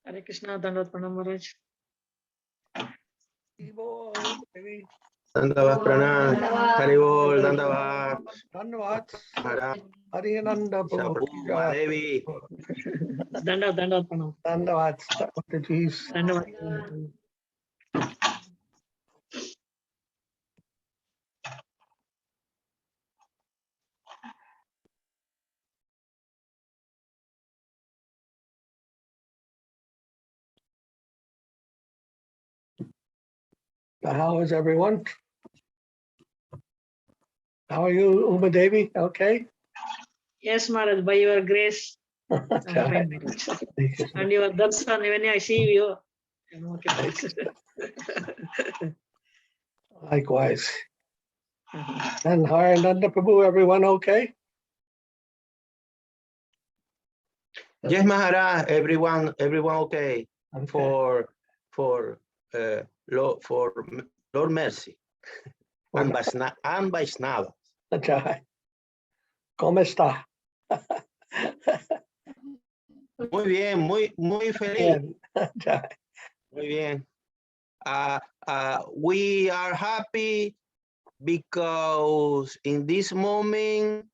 Hare Krishna, Dandavat Pranam Maharaj. Dandavat Pranam, Haribol, Dandavat. Dandavat. Maharaj. Hariyananda Prabhu. Devi. Dandavat Pranam. Dandavat. Mataji's. Dandavat. How is everyone? How are you, Uma Devi? Okay? Yes, Maharaj, by your grace. I'm fine, Maharaj. And your darshan, when I see you, I'm okay, Maharaj. Likewise. And Hariyananda Prabhu, everyone okay? Yes, Maharaj, everyone okay. Okay. For Lord mercy. And Vaishnava. Ajay. ¿Cómo está? Muy bien, muy feliz. Bien. Ajay. Muy bien. We are happy because in this moment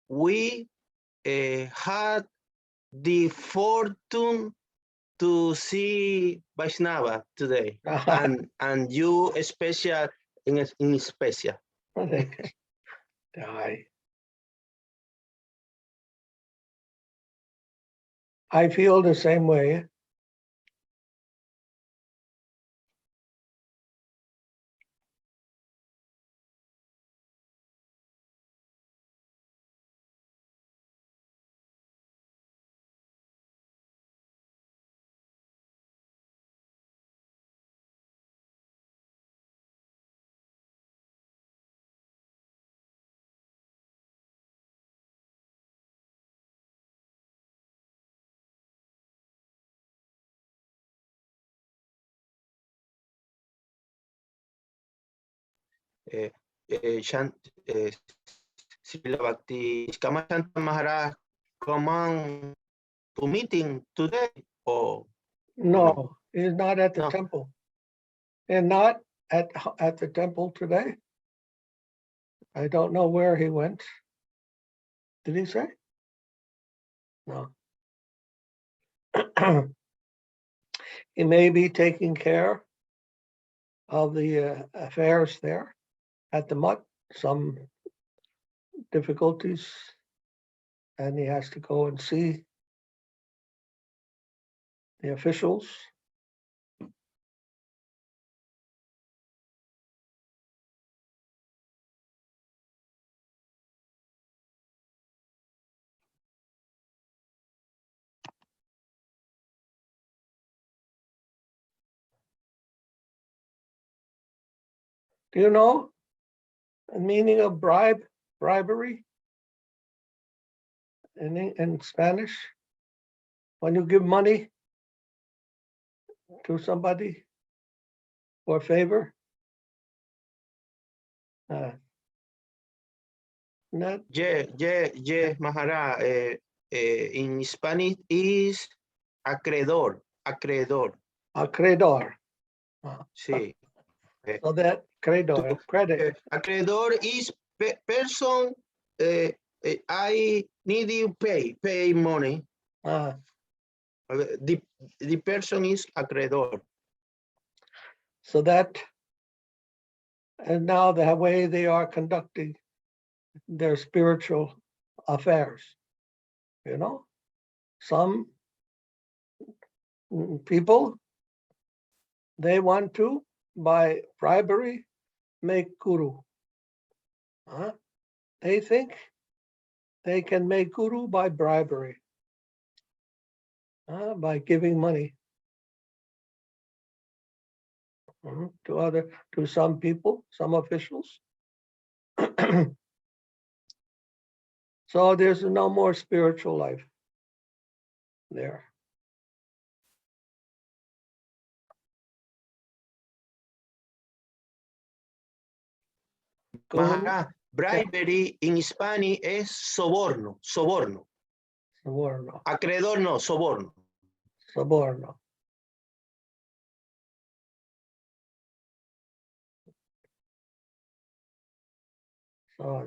we had the fortune to see Vaishnava today, and you special in special. Ajay. I feel the same way. Srila Bhakti Maharaj come on to meeting today? Or No, he's not at the No. temple. And not at the temple today. I don't know where he went. Did he say? No. He may be taking care of the affairs there at the mutt, some difficulties, and he has to go and see the officials. Do you know the meaning of bribery in Spanish? When you give money to somebody for a favor? Not Yeah, Maharaj. In Spanish is acreedor. acreedor. Sí. So that credor, credit. Acreedor is person. I need you pay money. The person is acreedor. So that, and now the way they are conducting their spiritual affairs, you know, some people, they want to, by bribery, make guru. They think they can make guru by bribery, by giving money to some people, some officials. So there's no more spiritual life there. Maharaj, bribery in Spanish es soborno. Soborno. Acreedor no, soborno. Soborno. So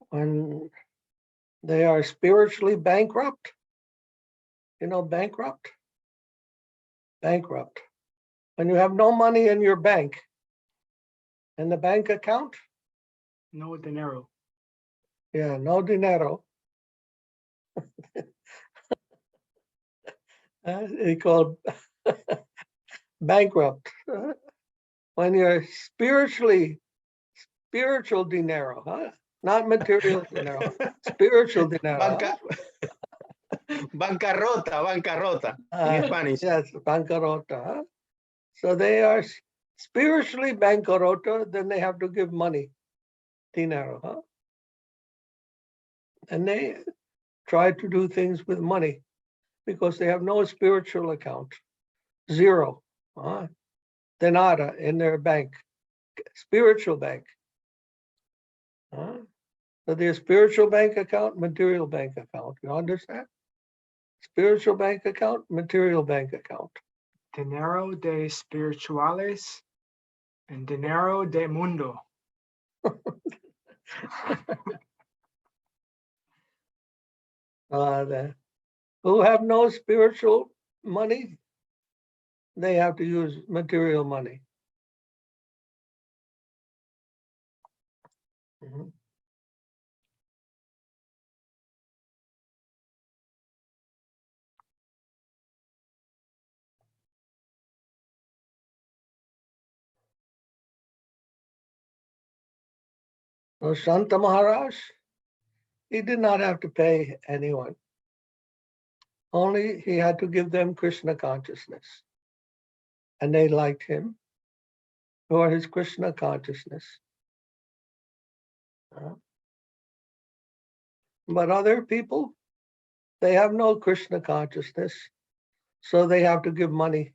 when they are spiritually bankrupt, you know, bankrupt? Bankrupt. When you have no money in your bank, in the bank account, No dinero. yeah, no dinero. They call bankrupt. When you're spiritual dinero, huh? Not material dinero, spiritual dinero. Banca, bancarrota in Spanish. Yes, bancarrota. Huh? So they are spiritually bancarrota, then they have to give money, dinero. Huh? And they try to do things with money because they have no spiritual account, zero, de nada in their bank, spiritual bank. So there's spiritual bank account, material bank account. You understand? Spiritual bank account, material bank account. Dinero de spirituales and dinero de mundo. Who have no spiritual money, they have to use material money. Mhm. So Santa Maharaj, he did not have to pay anyone. Only he had to give them Krishna consciousness. And they liked him for his Krishna consciousness. But other people, they have no Krishna consciousness, so they have to give money.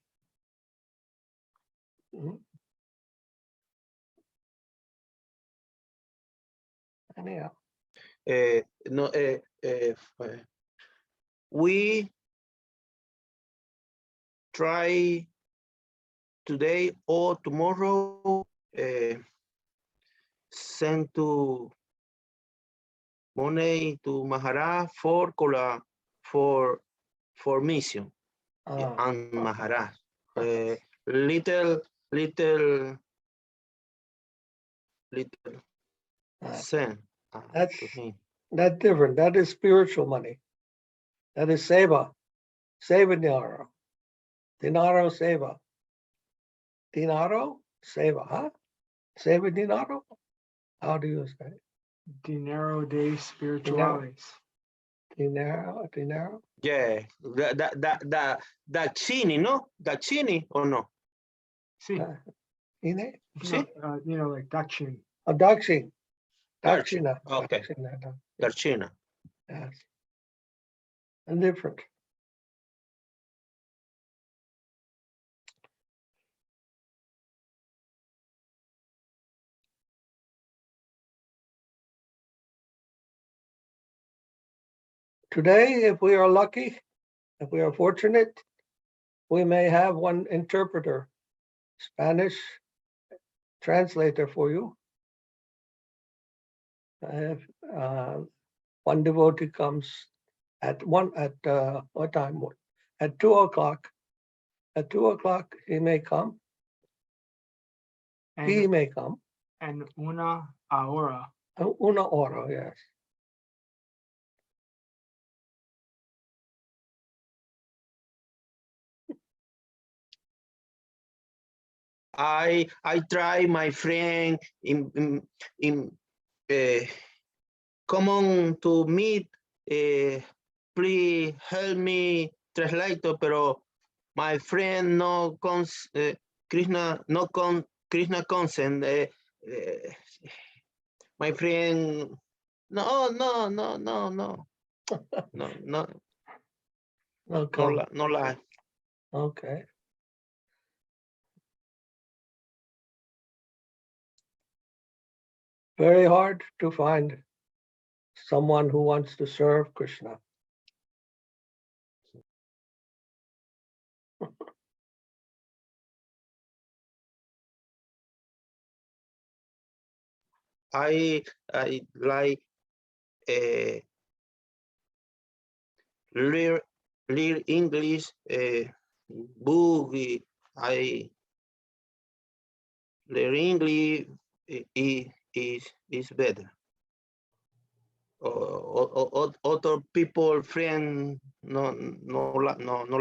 Anyhow. No, we try today or tomorrow send to money to Maharaja for mission and Maharaj. Little send That's to him. that's different. That is spiritual money. That is seva. Seva dinaro. Dinaro seva. Dinaro seva, huh? Seva dinaro? How do you say? Dinero de spirituales. Dinaro? Yeah, that chini, no? That chini or no? Sí. Ine? Sí? No, like dakshin. Oh, dakshin. Dakshin. Dakshina. Okay. Darchina. Yes. And different. Today, if we are lucky, if we are fortunate, we may have one interpreter, Spanish translator for you. If one devotee comes at what time? At 2 o'clock. At 2 o'clock, he may come. He may come. And una hora. Una hora, yes. I try my friend in come on to meet. Please help me translator, pero my friend no Krishna no Krishna consent. My friend no lie. Okay. Very hard to find someone who wants to serve Krishna. I like learn English book. I learn English is better. Other people friend no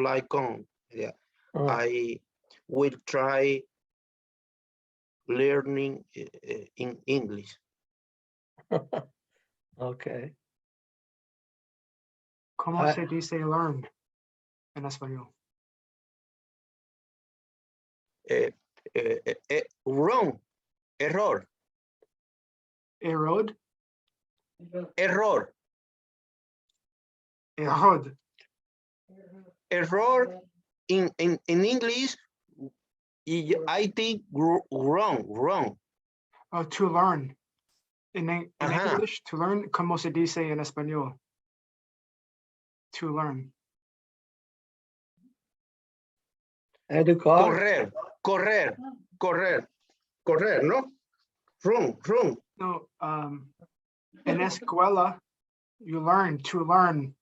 like on. Yeah, Oh, I will try learning in English. okay. ¿Cómo se dice learn en español? Wrong, error, Erod? error, Erod. error in English. I think wrong. To learn. In Ajá. English, to learn, ¿cómo se dice en español? To learn. Educar. Correr, ¿no? Wrong. No, en escuela, you learn, to learn.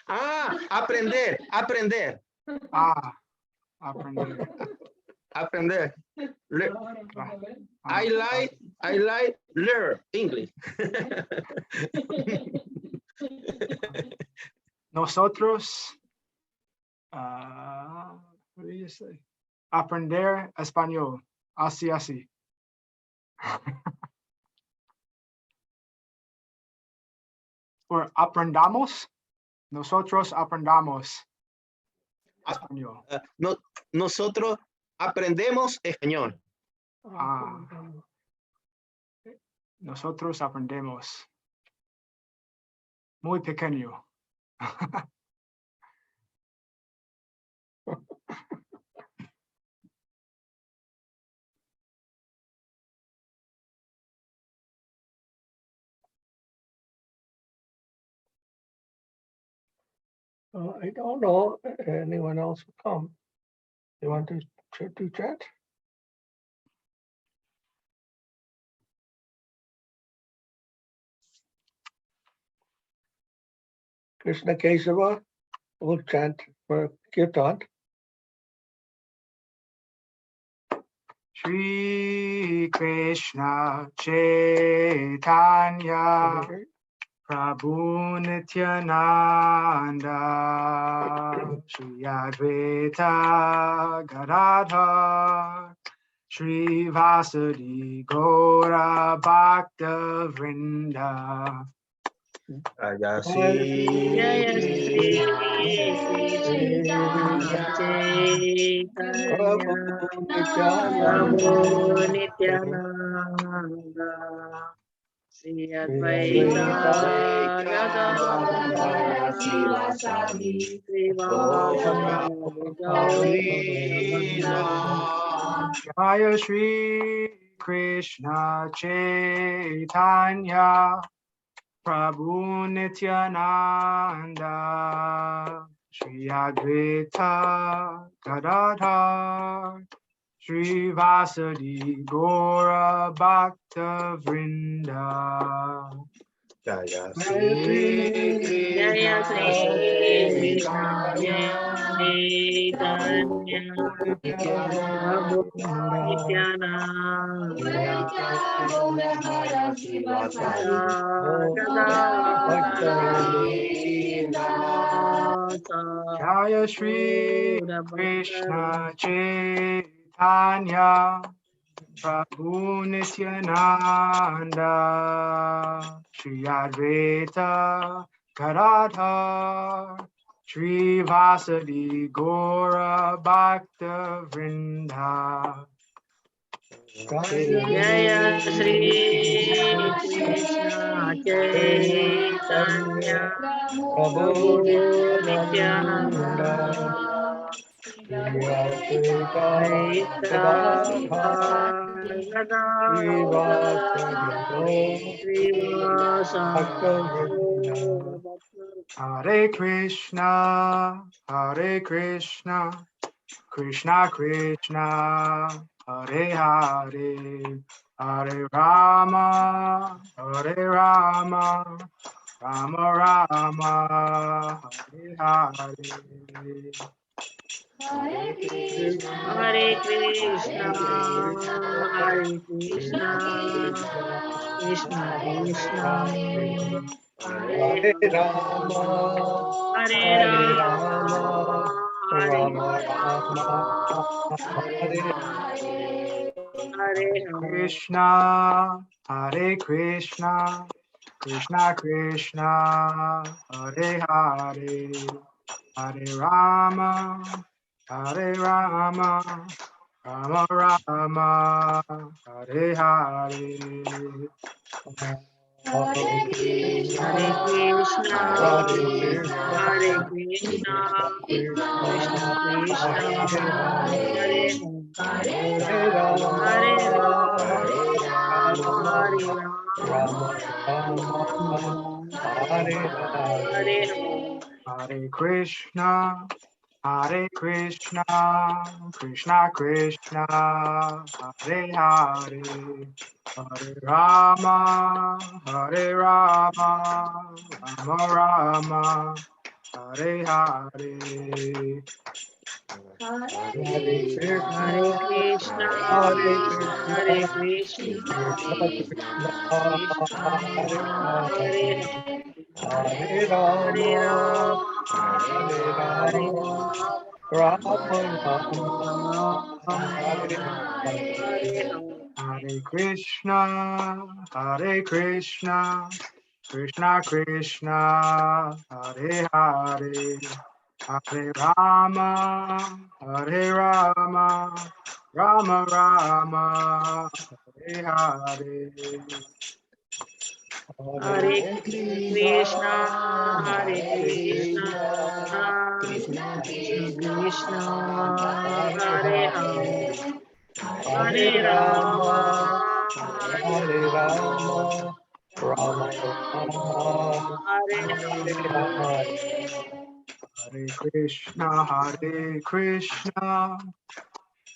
Ah, aprender. Aprender. Aprender. I like learn English. Nosotros, what do you say? Aprender español. Así. Or aprendamos. Nosotros aprendamos español. Nosotros aprendemos español. Nosotros aprendemos. Muy pequeño. I don't know anyone else will come. You want to do chat? Krishna Kesava will chant for Kirtan. Sri Krishna Chaitanya Prabhu Nityananda Shri Advaita Gadadhar Shri Vasudi Gaura Bhakta Vrinda Allá Jaya Sri Krishna Chaitanya Prabhu Nityananda Sri Advaita Gadadhara Sri Vasudeva Gaura Jaya Shri Krishna Chaitanya Prabhu Nityananda Shri Advaita Gadadhar Shri Vasudi Gaura Bhakta Vrinda Jaya Jaya Sri Krishna Chaitanya Prabhu Nityananda Jaya Shri Krishna Chaitanya Prabhu Nityananda Shri Advaita Gadadhar Shri Vasudi Gaura Bhakta Vrinda Jaya Sri Krishna Chaitanya Prabhu Nityananda Hare Krishna, Hare Krishna, Krishna Krishna, Hare Hare, Hare Rama, Hare Rama, Rama Rama, Hare Hare. Hare Krishna, Hare Krishna, Krishna Krishna, Hare Rama, Hare Hare Rama, Rama, Hare Rama Rama, Hare Hare Krishna, Hare Krishna, Krishna Krishna, Hare Hare, Hare Rama, Hare Rama, Rama Rama, Hare Hare. Hare Hare Krishna, Krishna, Hare Krishna, Hare Krishna, Krishna Krishna, Krishna, Hare Hare, Hare Hare Hare Rama, Hare Rama, Hare Rama Rama, Hare Hare Hare. Hare Krishna, Hare Krishna, Krishna Krishna, Hare Hare, Hare Rama, Hare Rama, Rama Rama, Hare Hare. Hare Hare Krishna, Krishna, Hare Hare Krishna, Krishna, Krishna Krishna, Krishna Hare Hare Hare, Hare, Hare Hare Rama, Rama, Hare Hare Rama, Rama, Rama Rama, Rama Hare Hare. Hare Hare. Hare Krishna, Hare Krishna, Krishna Krishna, Hare Hare, Hare Rama, Hare Rama, Rama Rama, Hare Hare. Hare Hare Krishna, Krishna, Hare Hare Krishna, Krishna, Krishna Krishna, Hare Hare Hare, Hare, Hare Hare Rama, Rama, Hare Rama, Rama Rama, Hare Hare Hare. Hare. Hare Krishna, Hare Krishna, Krishna Krishna, Hare Hare, Hare Rama, Hare Rama, Rama Rama, Hare Hare. Hare Krishna, Hare Krishna,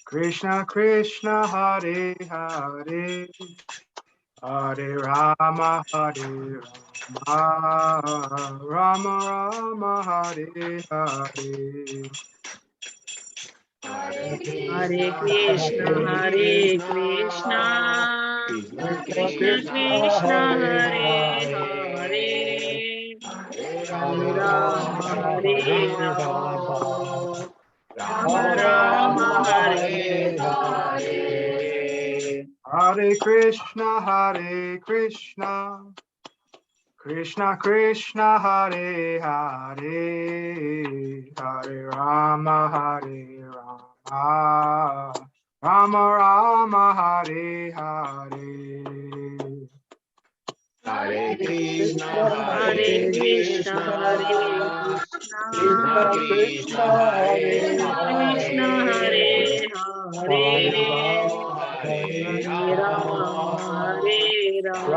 Krishna Krishna Krishna, Krishna, Hare Hare Hare, Hare, Hare Hare Rama, Rama, Hare Hare Rama, Rama, Rama Rama Rama, Rama, Hare Hare Hare. Hare. Hare Krishna, Hare Krishna, Krishna Krishna, Hare Hare, Hare Rama, Hare Rama, Rama Rama, Hare Hare. Hare Krishna, Krishna, Hare Hare Hare Krishna, Hare Krishna, Krishna, Krishna, Krishna Krishna Krishna, Krishna, Hare Hare Krishna Krishna, Hare, Hare, Hare Hare Hare Hare, Rama, Rama, Hare Hare Hare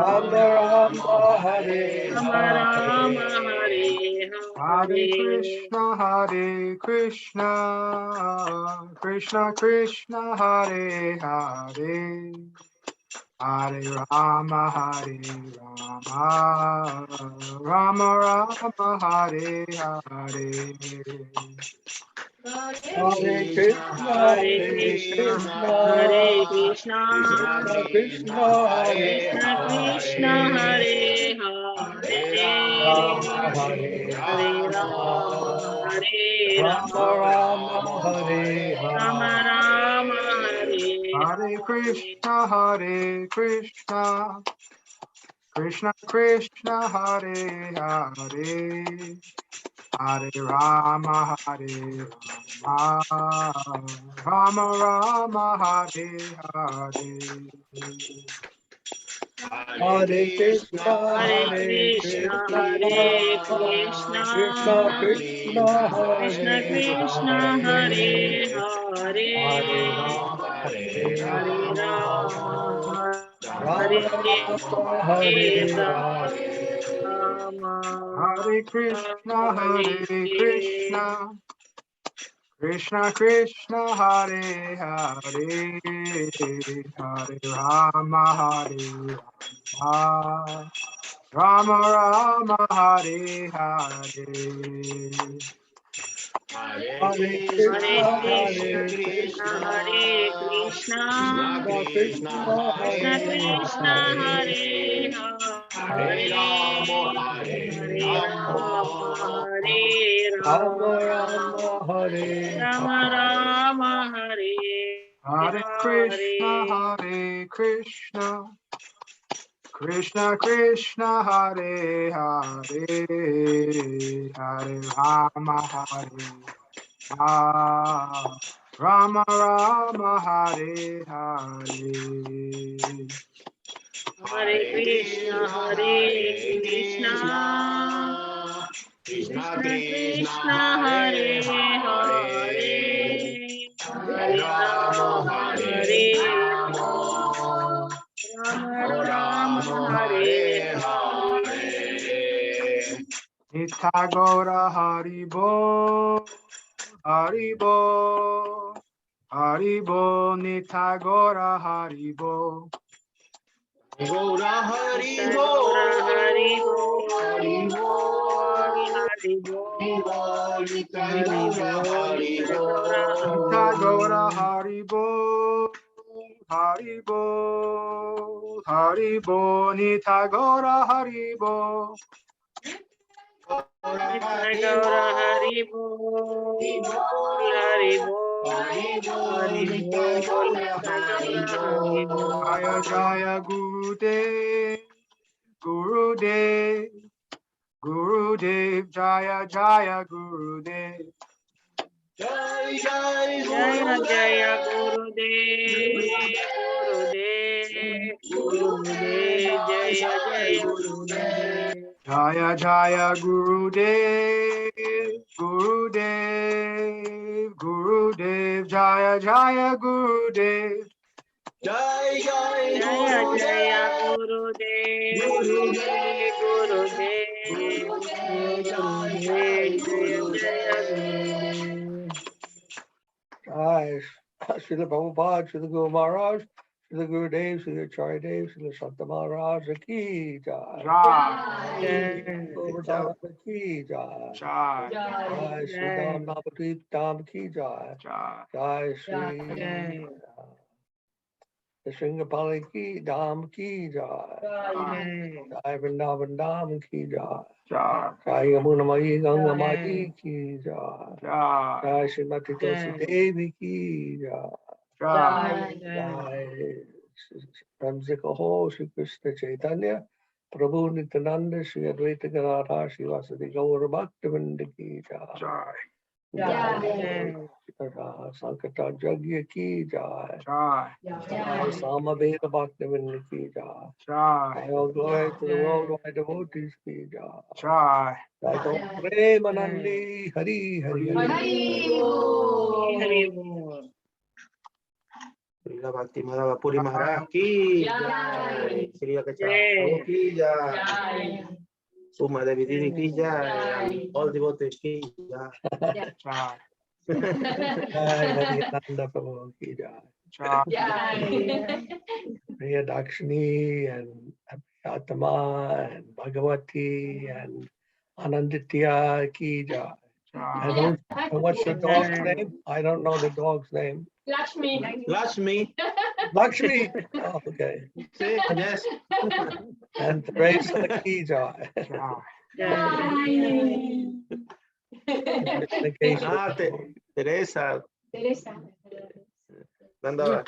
Rama, Rama, Rama, Hare Rama Rama Rama, Rama, Hare Hare Rama Rama, Hare. Hare Hare Hare. Krishna, Hare Krishna, Krishna Krishna, Hare Hare, Hare Rama, Hare Rama, Rama Rama, Hare Hare. Hare Hare Krishna, Krishna, Hare Hare Hare Krishna, Krishna, Hare Krishna, Krishna, Krishna Krishna Krishna, Krishna, Hare Hare Krishna Krishna, Hare, Hare Hare, Hare Rama Hare, Rama, Hare Hare Hare Rama, Rama, Rama, Hare Rama Rama Rama, Rama, Rama, Hare Rama Hare. Rama, Hare. Hare Hare Krishna, Hare Krishna, Krishna Krishna, Hare Hare, Hare Rama, Hare Rama, Rama Rama, Hare Hare. Hare Krishna, Hare Hare Krishna, Krishna, Hare Krishna, Krishna Krishna, Krishna Hare Krishna, Hare Hare, Hare Hare Hare Rama, Hare Rama Rama, Hare Hare Rama, Hare Krishna, Hare Hare Krishna, Krishna Krishna, Hare Hare, Hare Rama, Hare Rama, Rama Rama, Hare Hare. Hare Hare Krishna, Hare Krishna, Krishna, Hare Krishna, Krishna Krishna, Krishna Hare Krishna, Hare Hare Hare, Hare Rama, Hare Rama Rama, Rama, Hare Rama Hare Rama, Hare Hare Krishna, Hare. Hare Krishna, Krishna Krishna, Hare Hare, Hare Rama, Hare Rama, Rama Rama, Hare Hare. Hare Krishna, Hare Krishna, Krishna Krishna, Hare Hare, Hare Rama, Hare Rama, Rama Rama, Hare Hare. Nitagora Haribo, Haribo, Haribo, Nitagora Haribo. Gaura Hari Gaura Hari Bol, Hari Hari Bol, Hari Bol, Gaura Nitagora Haribo, Haribo, Haribo, Nitagora Haribo. Gaura Hari Bol, Hari Bol, Hari Bol, Gaura Hari Bol. Jaya Jaya Gurudev, Gurudev, Gurudev, Jaya Jaya Gurudev. Jai Jai Jaya Jaya Gurudev. Gurudev, Gurudev, Gurudev, Jaya Jaya Gurudev. Jaya Jaya Gurudev, Gurudev, Gurudev, Jaya Jaya Gurudev. Jai Jai Jaya Jaya Gurudev. Gurudev, Gurudev, Gurudev, Gurudev, Jaya Jaya Gurudev. Jai Srila Prabhupada, Srila Guru Maharaj, Srila Gurudev, Srila Acharya Dev, Srila Santa Maharaj ki Jai. Jai. Govardhana ki Jai. Jai, Jai Sri Dham Navadvip Dham ki Jai. Jai, Jai Sri Jai. Sringapali ki Dham ki Jai. Jai. Jai Vrindavan Dham ki Jai. Jai, Jai Yamuna Mayi Ganga Mayi ki Jai. Jai, Jai Srimati Tulsi Jai. Devi ki Jai. Jai, Jai Ramzika Ho Shri Krishna Chaitanya Prabhu Nityananda Shri Advaita Gadadhar Shri Vasadi Gaura Bhaktivinoda ki Jai. Jai, Jai. Sankata Jagya ki Jai. Jai, Jai Samaveda Bhaktivinoda ki Jai. Jai, All glory to the Jai. worldwide devotees ki Jai. Jai. Jai Gaur Premanandi Hari Hari Hari. Hari Bol. Srila Bhakti Madhava Puri Maharaja ki Jai. Srila Kachara ki Jai. Suma Devi Didi ki Jai. All devotees ki Jai. Jai, Jai Nityananda Prabhu ki Jai. Jai, Priya Dakshini and Atma and Bhagavati and Ananditya ki Jai. Jai. And what's the dog's Jai. name? I don't know the dog's name. Lakshmi. Lakshmi. Oh, okay. See? Yes. And Teresa ki Jai. Jai. Ah, Teresa. Dandava.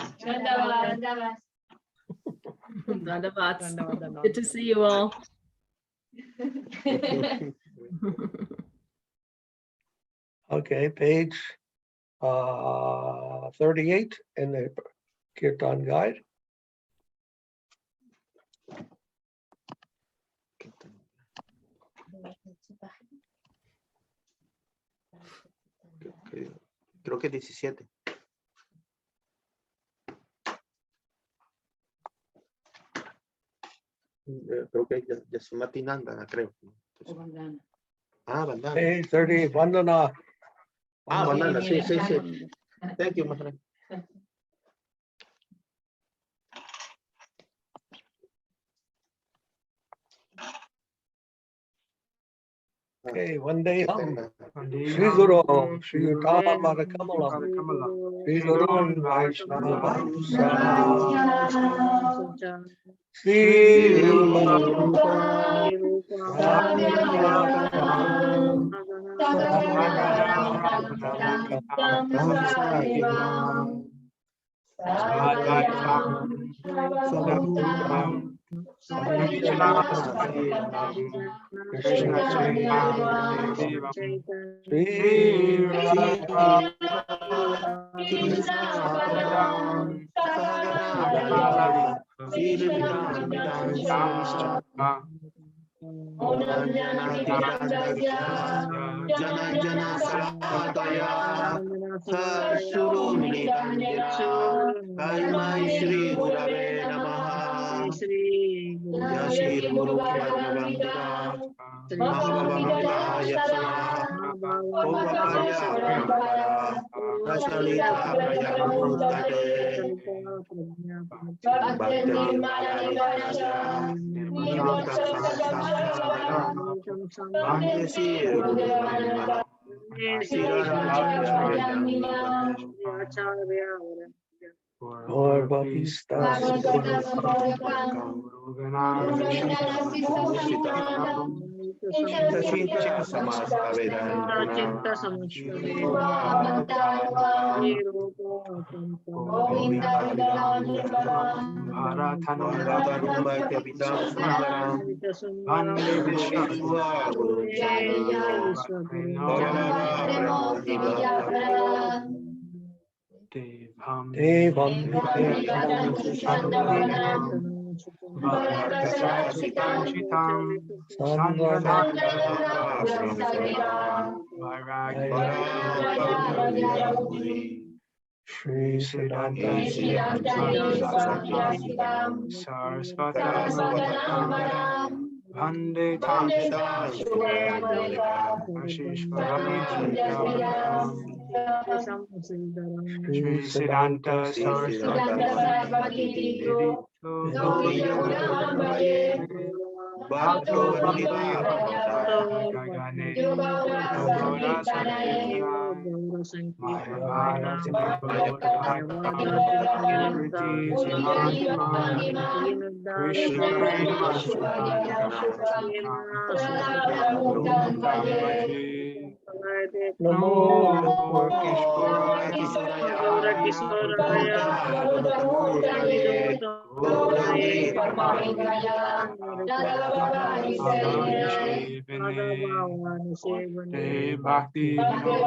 Dandavats. Good to see you all. Okay, page 38 in the Kirtan guide. Creo que 17. Creo que ya sat-cit-ananda, creo. Ah, bandana. Page 30, Vandana. Ah, bandana, sí. Thank you, Maharaja. Okay, one day hum. Vandeham Shri Guru, Shri Yuta Madhakamalam, Kamalam, Shri Guru and Vaishnava Shri Rupa Krishna Chaitanya Shri Jana Saradaya Surun Kaimai Shri Gurave Namaha Yashir Guru Padmabandita Mahabhavamita Yasana Kovapaya Brahmara Rasalita Prayamutade Bhakti Yoga Nirmata Satsanga Bhante Sri Guru Gorva Vistas Devam Shri Siddhanta Sarasvatam Vande Shri Siddhanta Sarasvati Bhakto Vandita Namo Bhakti Namo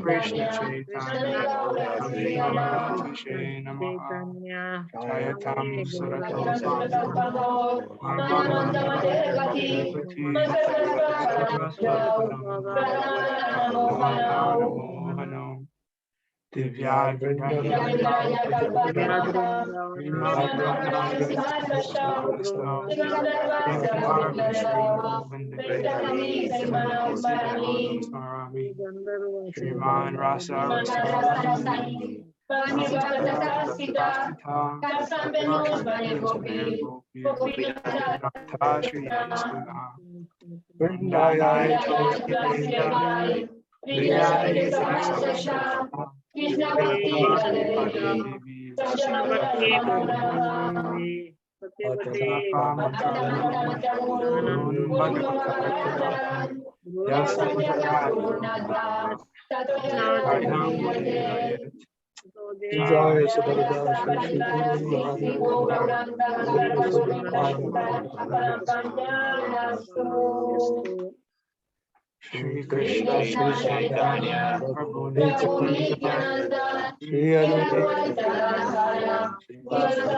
Krishna Chaitanya Jayatam Surato Mohanam Divya Shriman Rasa Jaya Sabharada Shri Shri Guru Maharaja Shri Krishna Shri Chaitanya Prabhu Nityananda Shri Advaita Hare Krishna Hare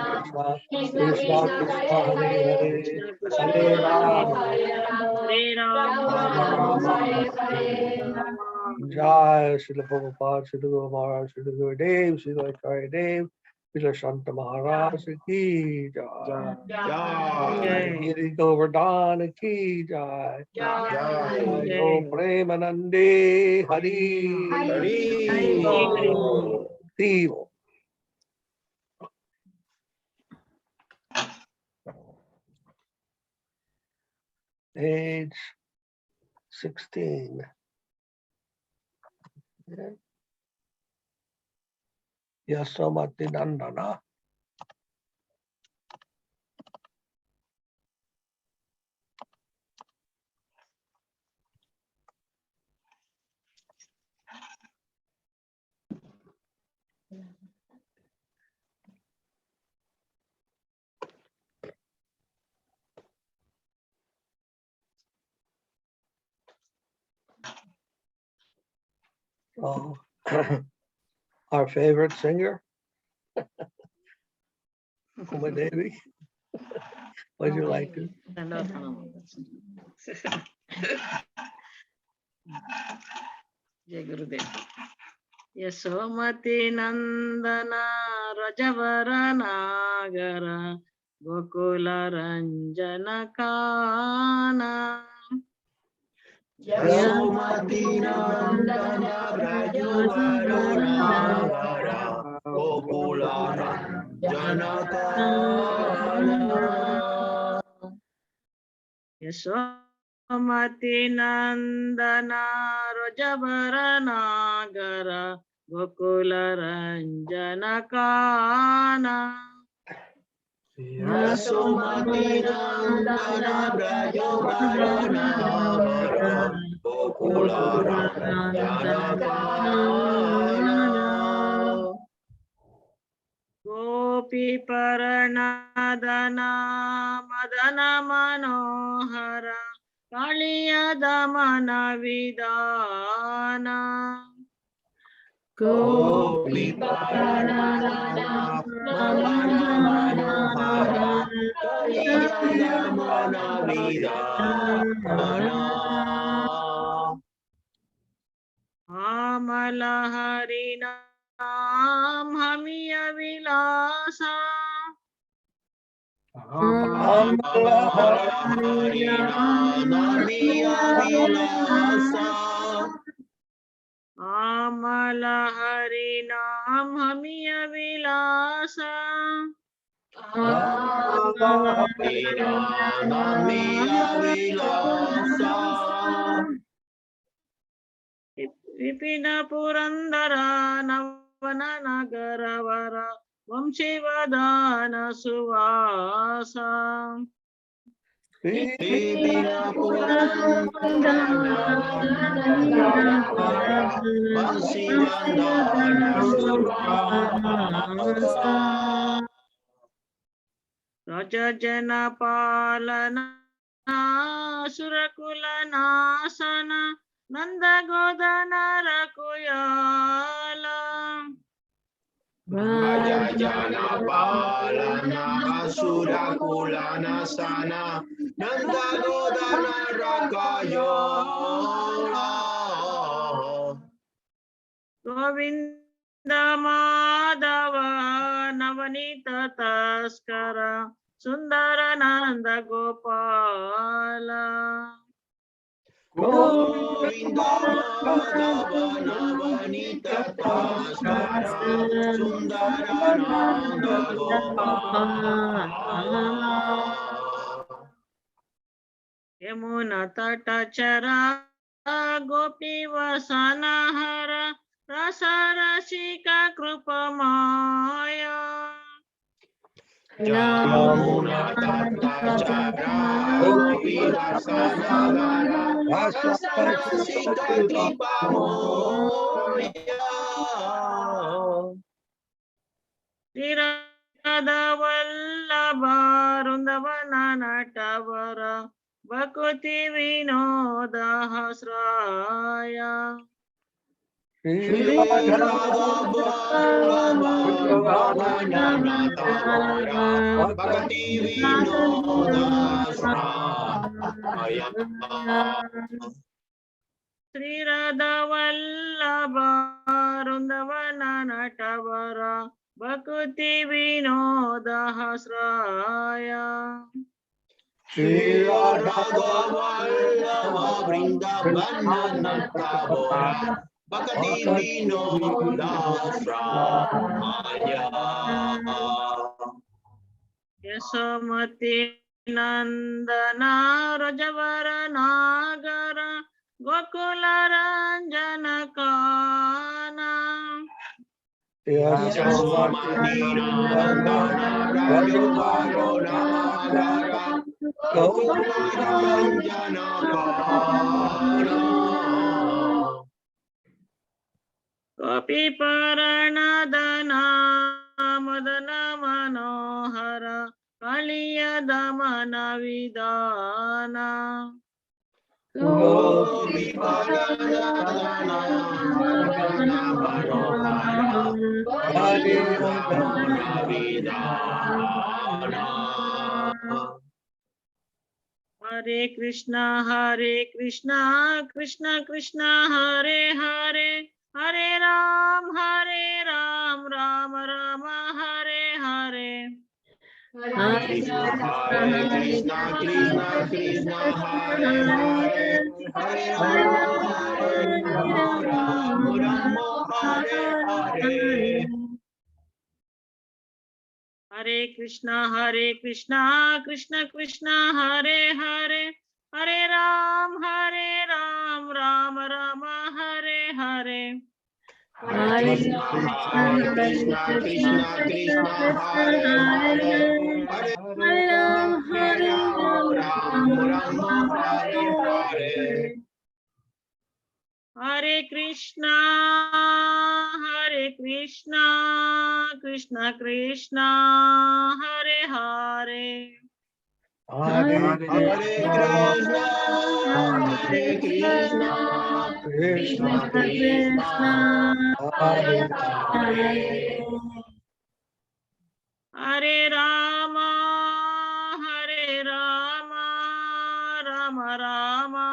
Krishna Krishna Krishna Hare Hare Hare Rama Hare Rama, Rama Jai Srila Prabhupada, Srila Guru Maharaj, Srila Gurudev, Srila Acharya Dev, Srila Santa Maharaj ki Jai. Jai. Giri Govardhana ki Jai. Jai. Om Premanande Hari. Hari. Devo. Page 16. Yasomati Nandana. Oh, our favorite singer, Uma Devi. Would you like to? Jai Gurudev. Yasomati Nandana Rajavara Nagara Gokula Ranjana Kana Yasomati Nandana Brajovaranagara Gokula Janakana Yasomati Nandana Rajavara Nagara Gokula Ranjana Kana Yasomati Nandana Brajovaranagara Gokula Janakana Gopi Paranadana Madana Manohara Kaliya Damana Vidana Gopi Paranadana Madana Manohara Kaliya Damana Vidana Amala Harinam Hamiya Vilasa Amala Harinam Hamiya Vilasa Vipina Purandara Navana Nagaravara Vamshivadana Suvasa Vipina Purandara Vamshivadana Suvasa Rajajana Palana Surakula Nasana Nanda Godana Rakuyala Ajajana Palana Asura Kulana Sana Nanda Godana Rakayola Govinda Madhava Navanita Taskara Sundarananda Gopala Govinda Madhava Navanita Taskara Sundarananda Gopala Yamuna Tatachara Gopi Vasanahara Rasarasika Krupamaya Jamuna Tatachara Gopi Vasanagara Rasarasika Kripamoya Sri Radha-Vallabha Vrindavana Natavara Bhakti Vinoda Hasraya Sri Radha-Vallabha Vrindavana Bhakti Vinoda Sraya Sri Radha-Vallabha Vrindavana Natavara Bhakti Vinoda Hasraya Sri Radha-Vallabha Vrindavana Natavara Bhakti Vinoda Sraya Yasomati Nandana Rajavara Nagara Gokula Ranjana Kana Yasomati Nandana Rajavaro Nagara Gokula Ranjana Kana Gopi Paranadana Madana Manohara Kaliya Damana Vidana Gopi Paranadana Madana Manohara Kaliya Damana Vidana Hare Krishna Krishna Krishna Hare Hare Hare Ram Ram Rama Hare Hare Hare Krishna Krishna Krishna Hare Hare Hare Rama Rama Hare Hare Hare Krishna Krishna Krishna Hare Hare Hare Ram Ram Rama Hare Hare Hare Krishna Krishna Krishna Hare Hare Hare Rama Hare Hare Hare Krishna Krishna Krishna Hare Hare Hare Krishna Krishna Krishna Hare Hare Hare Rama Rama Rama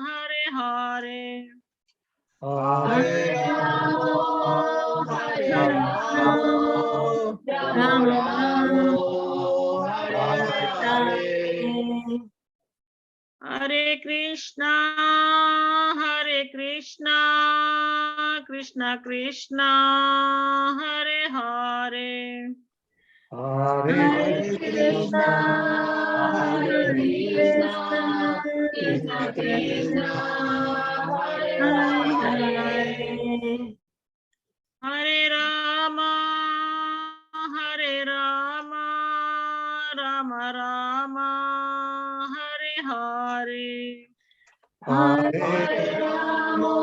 Hare Hare Hare Rama Rama Hare Hare Hare Krishna Krishna Krishna Hare Hare Hare Krishna Krishna Krishna Hare Hare Hare Rama Rama Rama Hare Hare Hare Rama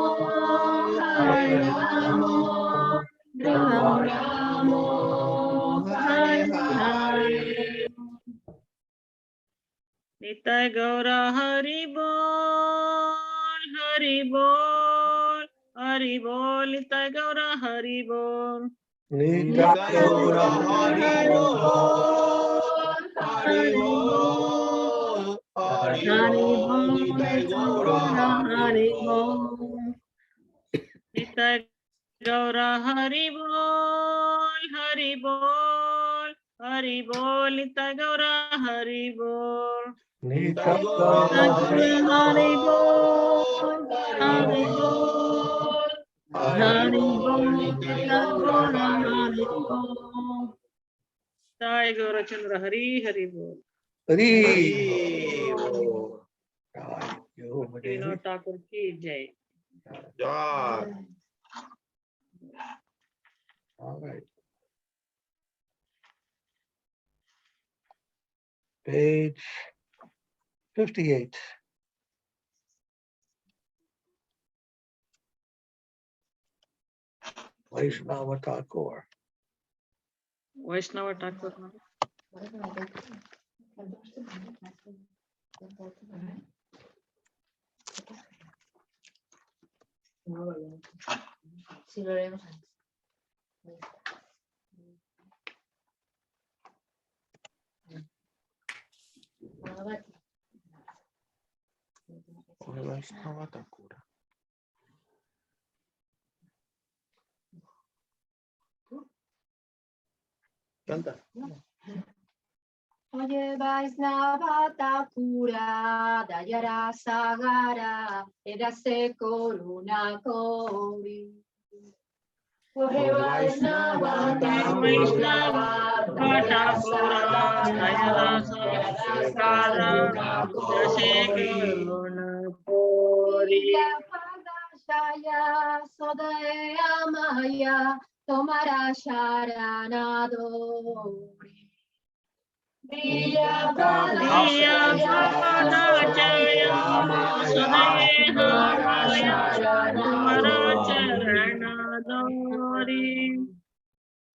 Rama Hare Hare Nitai Gaura Hari Bol Hari Bol Hari Bol Nitai Gaura Hari Bol Nitai Gaura Hari Hari Bol, Hari Bol, Nitai Gaura Hari Bol. Nitai Gaura Hari Bol, Hari Bol, Hari Bol, Nitai Gaura Hari Bol. Nitai Gaura Hari Bol, Hari Bol, Hari Bol, Nitai Gaura Hari Bol. Nitai Gaura Chandra Hari Hari Bol. Hari. Bol. Vinod Thakur ki jai. Jai. All right. Page 58. Vaishnava Thakur. Vaishnava Thakur. Sí, lo haremos antes. Vaishnava Thakur. Canta. Oye Vaishnava Thakura, Dayara Sagara, Edase Koruna Kori. Oye Vaishnava Thakura, Dayara Sagara, Edase Koruna Kori. Padashaya Sodaya Maya, Tomara Sharanadori. Diya Padashaya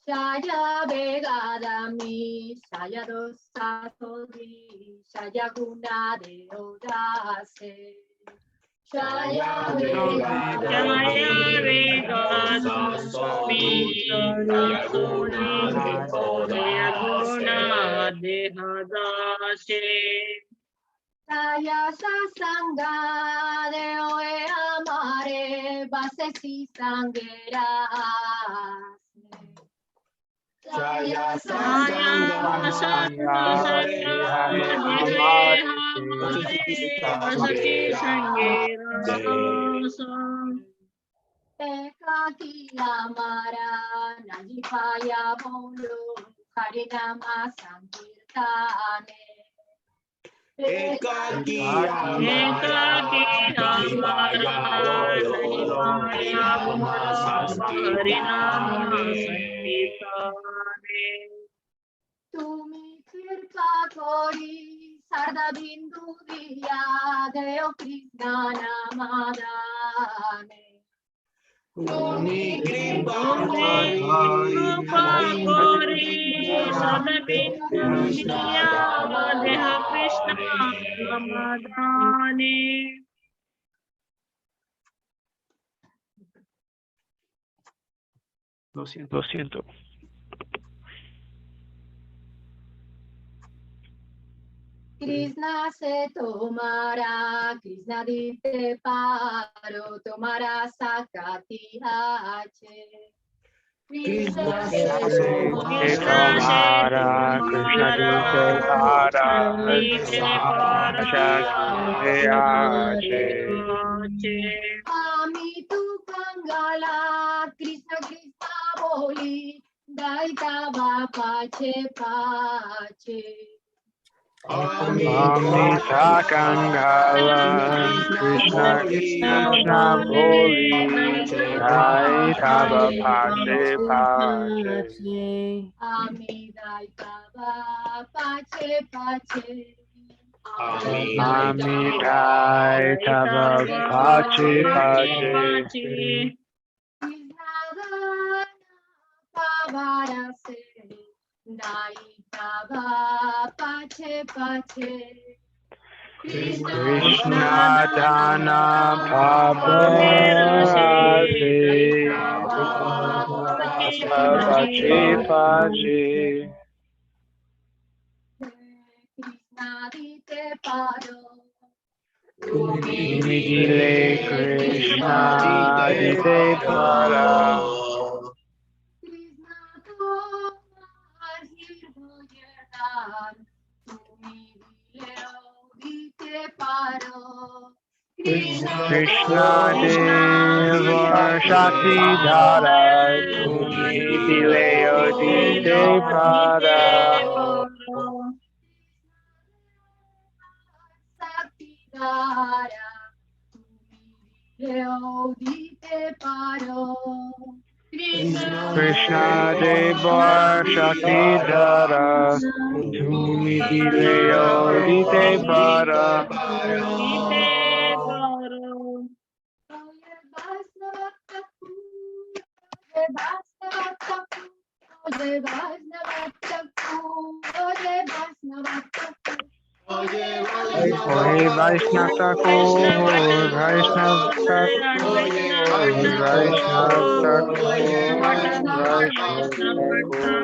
Shaya Begadami, Shaya Dosasodi, Shaya Guna de Odase. Shaya Begadami, Shaya satsanga de oe amare, basesi sangera. Shaya Ekaki amara, najipaya bolu, harinama sankirtane. Ekaki amara, najipaya bolo, harinama sankirtane. Tumi kirpa kori, sarda bindu diya, deo Krishna namadane. Tumi kripa Lo siento. Krishna se tomará, Krishna dite paro, tomará sakati hache. Krishna se Tomara, Krishna dite para, Ami tu kangala, Krishna Krishna boli, daita va pache pache. Amita Kangala, Krishna Krishna Boli, Jai Tava Pache Pache. Ami daita va pache pache. Amita Tava Pache Pache. Pavarase, daita va pache pache. Krishna Dana Pavarase, Pachi. Krishna dite paro. Tumi dile Krishna dite para. Krishna tomar hirmoyan. Tumi dileo dite paro. Krishna Deva Sridhara. Tumi dile dite para. Sat-cit-ananda. Leo dite paro. Krishna Deva Sridhara. Tumi dile dite para. Oye Vaishnav Thakur, Vaishnav Thakur, Vaishnav Thakur, Vaishnav Thakur.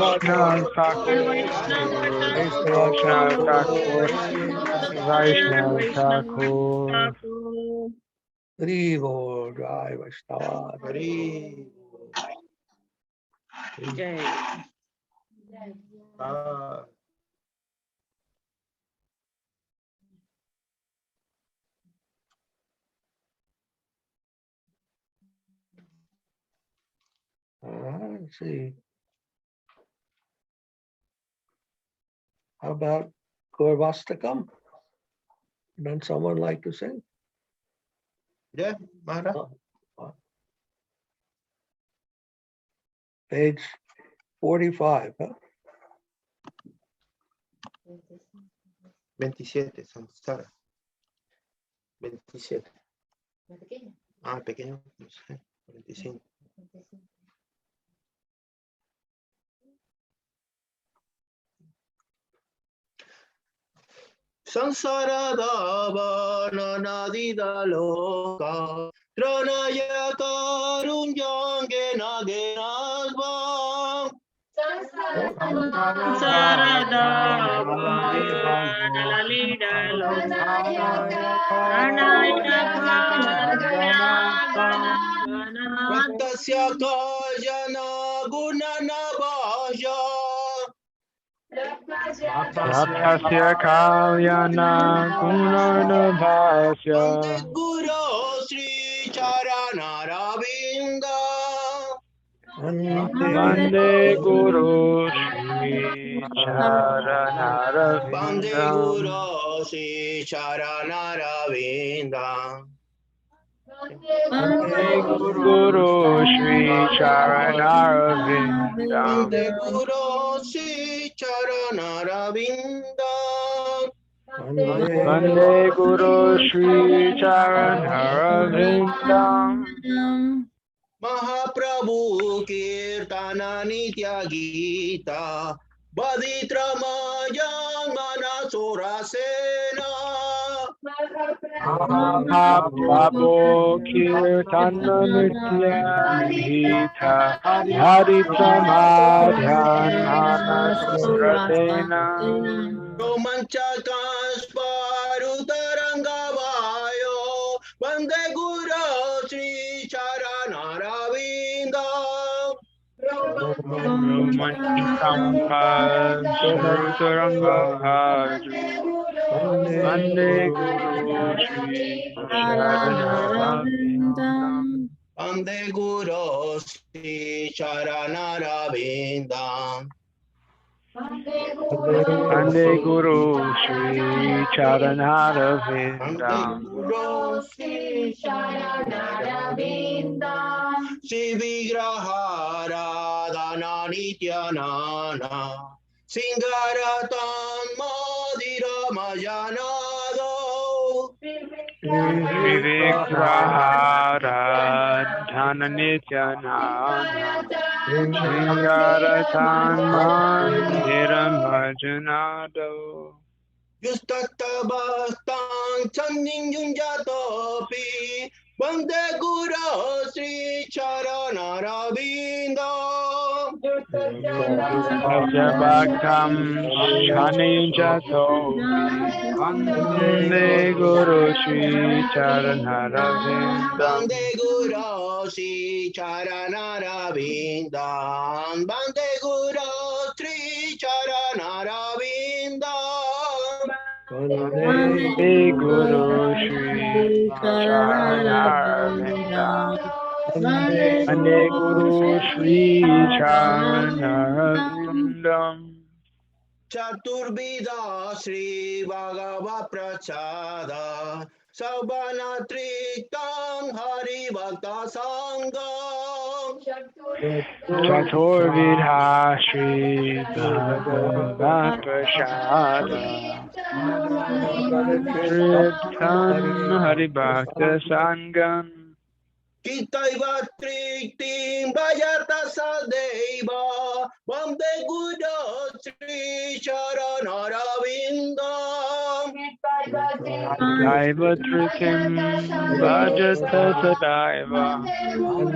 Vaishnav Thakur, Vaishnav Thakur, Vaishnav Thakur. Hari Bol, Jai Vaishnava. Hari. Ah. Let's see. How about Gaurvastakam? Then someone like to sing? Yeah, Maharaja. Page 45. Huh? 27, samsara. 27. Ah, pequeño. No sé, 45. Sansara dava nanadida loka tranaya karunyange nagenasvam Sarada Lalida Vatasya kajana gunana bhaya Raptasya kalyana gunana bhasya. Guru Sri Charana Ravinda Vande Guru Sri Charana Bande Ravinda. Guru Sri Charana Ravinda Guru Sri Charana Ravinda. Bande Guru Sri Charana Ravinda Vande Guru Sri Charana Ravinda. Mahaprabhu Kirtana Nitya Gita Baditra Majan Manasura Sena Mahaprabhu Kirtana Nitya Gita Haritra Madhyana Surasena. Romanchakas Parutarangavayo Bande Guru Sri Charana Ravinda Romantikam Parutaranga Bhaju. Vande Guru Sri Charana Ravinda. Bande Guru Sri Charana Ravinda Vande Guru Sri Charana Ravinda. Guru Sri Charana Ravinda Sri Vigraha Radhana Nityanana Singaratan Madhira Majanado Vivikraha Radhana Nityanana Shingaratan Mandiram Bhajanado. Yustatabastan Channing Yunjatopi Vande Guru Sri Charanaravinda Bhaktam Chaniyunjatopi Vande Guru Sri Charanaravinda. Vande Guru Sri Charanaravinda Vande Guru Sri Charanaravinda Vande Guru Sri Charanaravinda. Vande Guru Sri Charanaravinda. Chaturbida Sri Bhagava Prachada Savana Tritam Hari Bhakta Sangha Chaturvidha Shri Bhagava Prasada Tritam Haribhakta Sangam. Kitaiva Tritim Vayata Sadeva Vande Guru Sri Charanaravinda Daiva Tritim Vajata Sadaiva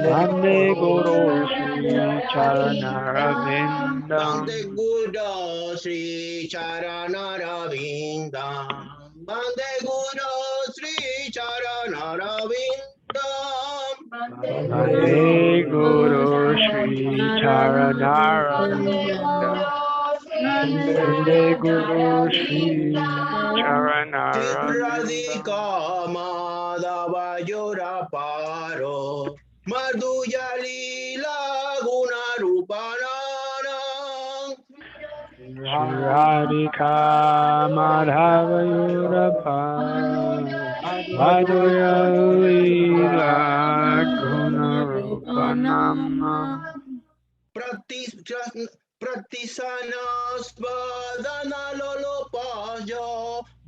Vande Guru Sri Charanaravinda. Vande Guru Sri Charanaravinda Vande Guru Sri Charanaravinda Vande Guru Sri Charanaravinda. Vande Guru Sri Charanaravinda. Radhika Madhava Yura Paro Madhuyali Laguna Rupanana Radhika Madhava Yurapa Madhurya Lila Gunarupanama. Pratisana Lolopajo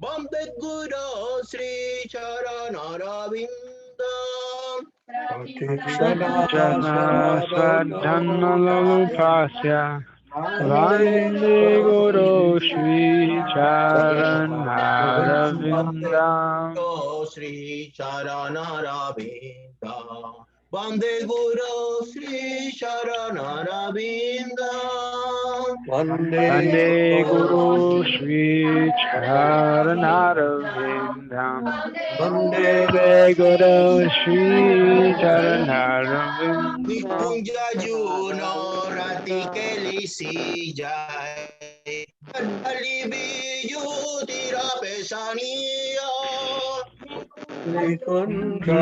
Bambe Guru Sri Charanaravinda Jana Sadhana Lalupasya Vande Guru Sri Charanaravinda. Sri Charanaravinda Vande Guru Sri Charanaravinda Vande Guru Sri Charanaravinda. Vande Guru Sri Charanaravinda. Nikunja Juno Rati Kelisi Jai Dali Biju Tira Pesania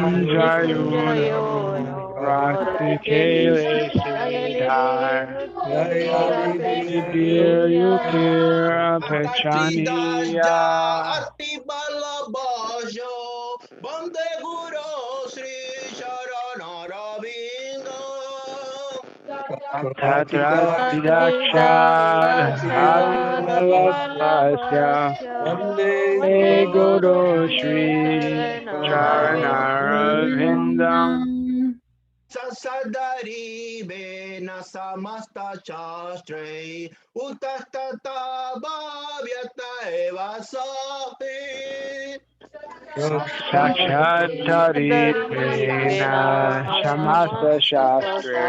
Kunjayuno Rati Kele Sridhara Dear Yukira Pechaniya. Ati Balabajo Bande Guru Sri Charanaravinda Tatrastidakshar Hatmalavasya Vande Guru Sri Charanarvindam. Sasadari Bena Samasta Chastre Utastata Bhavyata Eva Sahi Sakshatari Prena Shamasa Shastre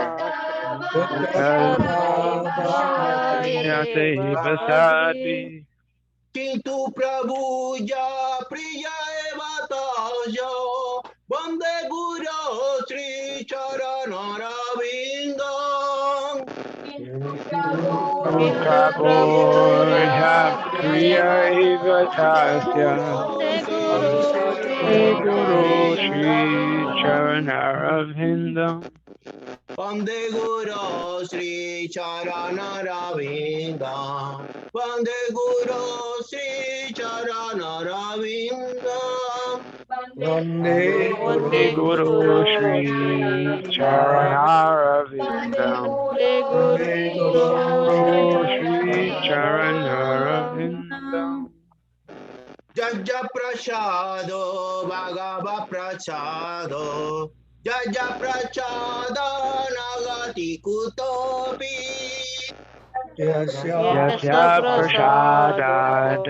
Uttanyate Vasadi. Kintu Prabhuja Priya Eva Tajo Bande Guru Sri Charanaravinda Prabhuja Priya Ivatasya Guru Sri Charanaravinda. Vande Guru Sri Charanaravinda Vande Guru Sri Charanaravinda Vande Guru Sri Charanaravinda. Vande Guru Sri Charanaravinda. Jaja Prasado Bhagava Prasado Jaya Prachada Nagati Kutopi. Yasya Yasya prasadad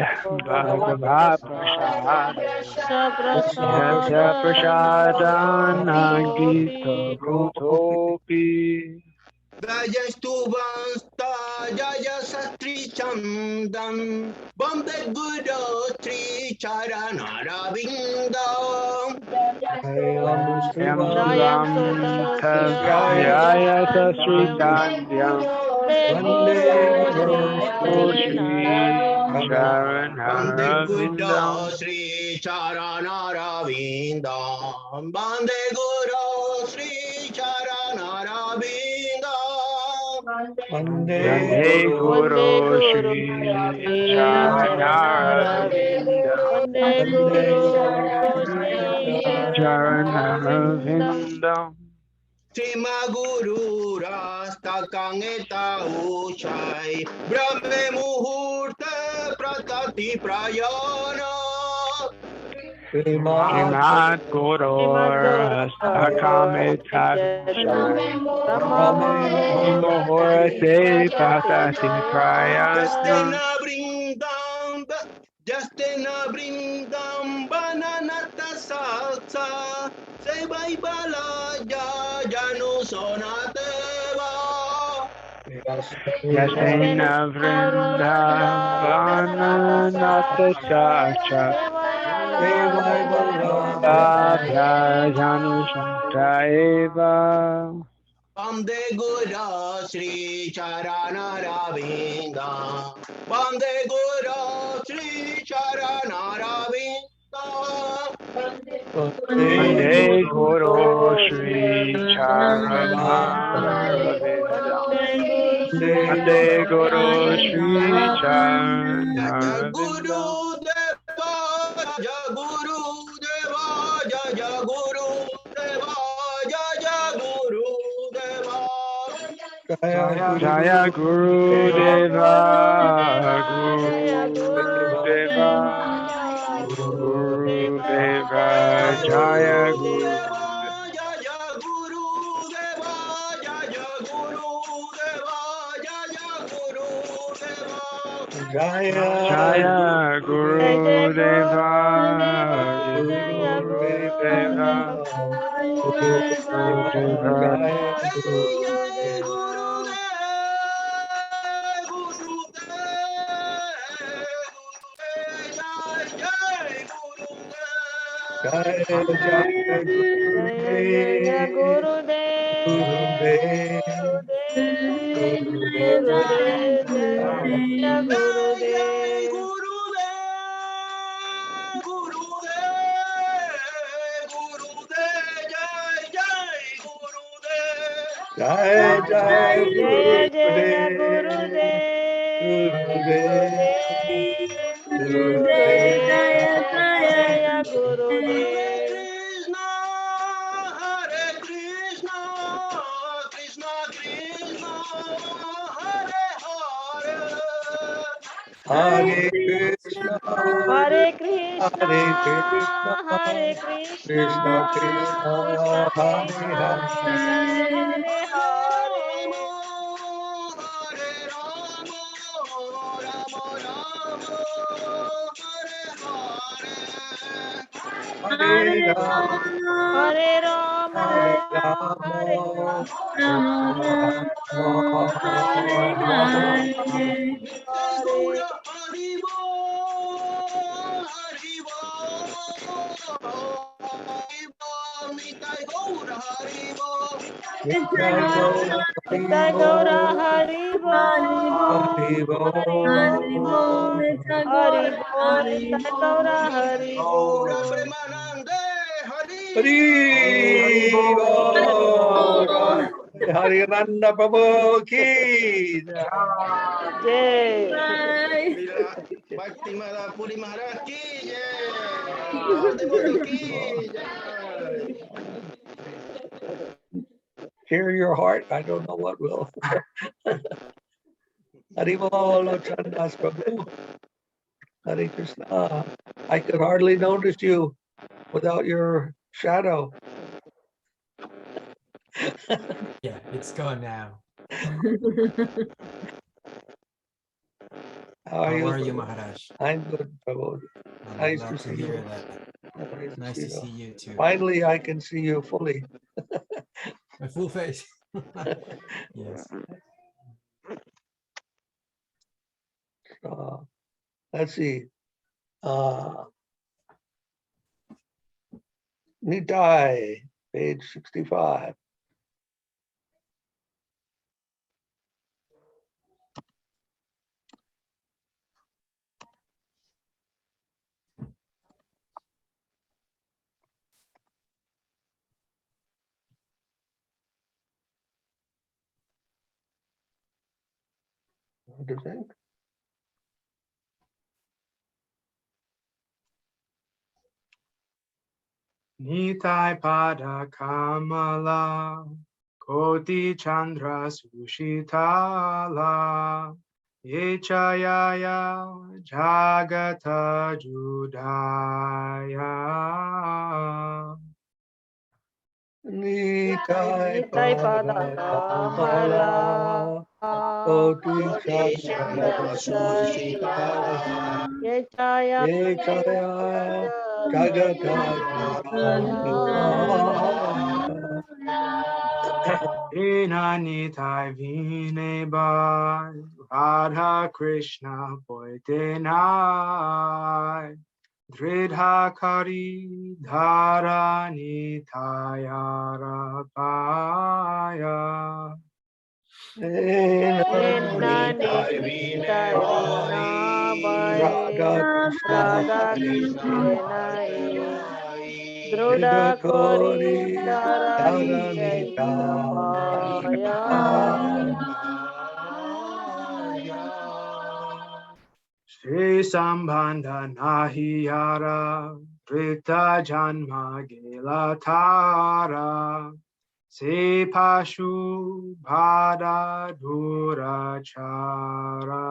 bhagava prasade Yasya prasadana gita bhutopi Jaya Stuvasta Jaya Sastri Chandam Bambe Guru Sri Charanarabindam. Jayam Yam Srivam Shivam Jaya Tasyaya Sasri Chandram Vande Guru Shri Bande Guru Charanarvindam Sri Charanarabindam. Bande Guru Sri Charanarabindam. Vande Vande Guru Guru Shri Charanarvindam Vande Guru Charanarvindam Sima Guru Rasta Kangeta Uchai Brahme Muhurte Pratati Prayana. Srimad Srimad Guru Sakamita Rame Muhurte Patati Prayana Justina Brindam Justina Brindam Bananata Salsa Say bye bala Janu Sonateva. Yasena Vrindavana Natasacha Devai Sabhya Janushantaeva Bande Guru Sri Charana Ravinda. Bande Guru Sri Charana Ravinda. Vande Vande Guru Guru Shri Charanaravinda Vande Guru Shri Jaya Charanaravinda Guru Deva, Jaya Guru Deva, Jaya Guru Deva, Jaya Guru Deva. Jaya Jaya Guru Guru Deva Deva Guru Deva Deva Guru Guru Deva Deva Jaya Jaya Guru Guru Deva, Jaya Guru Deva, Jaya Guru Deva, Jaya Guru Deva. Jaya Jaya Guru Deva Guru Guru Deva Deva Guru Guru Deva Deva Jaya Guru Hey, Jai Deva Guru Dev, Guru Dev, Jai Jai Guru Jaya Dev. Jaya Guru Deva Guru Deva Guru Deva Jai Jai Guru Dev, Guru Dev, Guru Dev, Jai Jai Guru Dev. Jaya Jaya Guru Deva Guru Deva Guru Deva Hare Krishna, Hare Krishna, Krishna Krishna, Hare Hare. Hare Krishna Hare Krishna Krishna Krishna Hare Hare Hare Rama, Hare Rama, Rama Rama, Hare Hare. Hare Rama Hare Rama Rama Rama Nitai Gaura Haribo, Haribo, Haribo, Nitai Gaura Haribo. Jai Gaura Haribo Haribo Nitai Gaura Premanande Haribo Hari Nanda Prabhu ki Srila Bhakti Mada Puri Maharaj ki jai. All devotees ki jai. hear your heart. I don't know what will. Haribo Chandas Prabhu. Hare Krishna. I could hardly notice you without your shadow. Yeah, it's gone now. How are How are you? you, Maharaj? I'm good, Prabhu. I'm Nice glad to to see hear you. that. Nice to see you too. Finally, I can see you fully. My full face. Yes. Let's see. Nitai, page 65. What do you think? Nitai pada kamala, koti chandra sushitala, yechayaya jagata judaya. Nitai Nitai pada kamala, koti chandra sushitala, yechaya jagata judaya. Ina Nitai vine bai, Radha-Krishna poitenai, Dridha-kari dhara Nitaya rapaya. Nitai vina Radha-Krishna Dhrida Kori Dharanita Shri Sambandha Nahiyara, Drita Janma Gelatara, Se Pashu Bhada Durachara.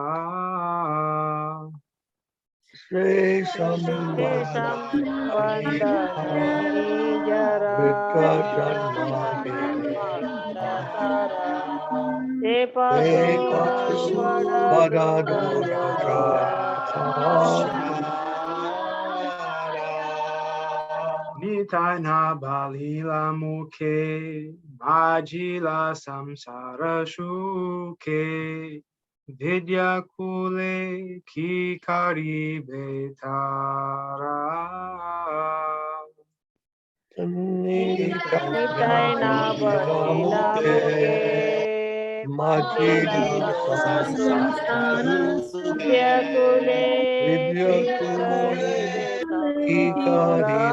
Sri Sambandha Dhrida Janma Pashu Padadura Nitana balila mukhe, majila samsara shuke, vidya kule kikari betara. Nitai na Mukhe Majila Samsara Vidya Kule Ikari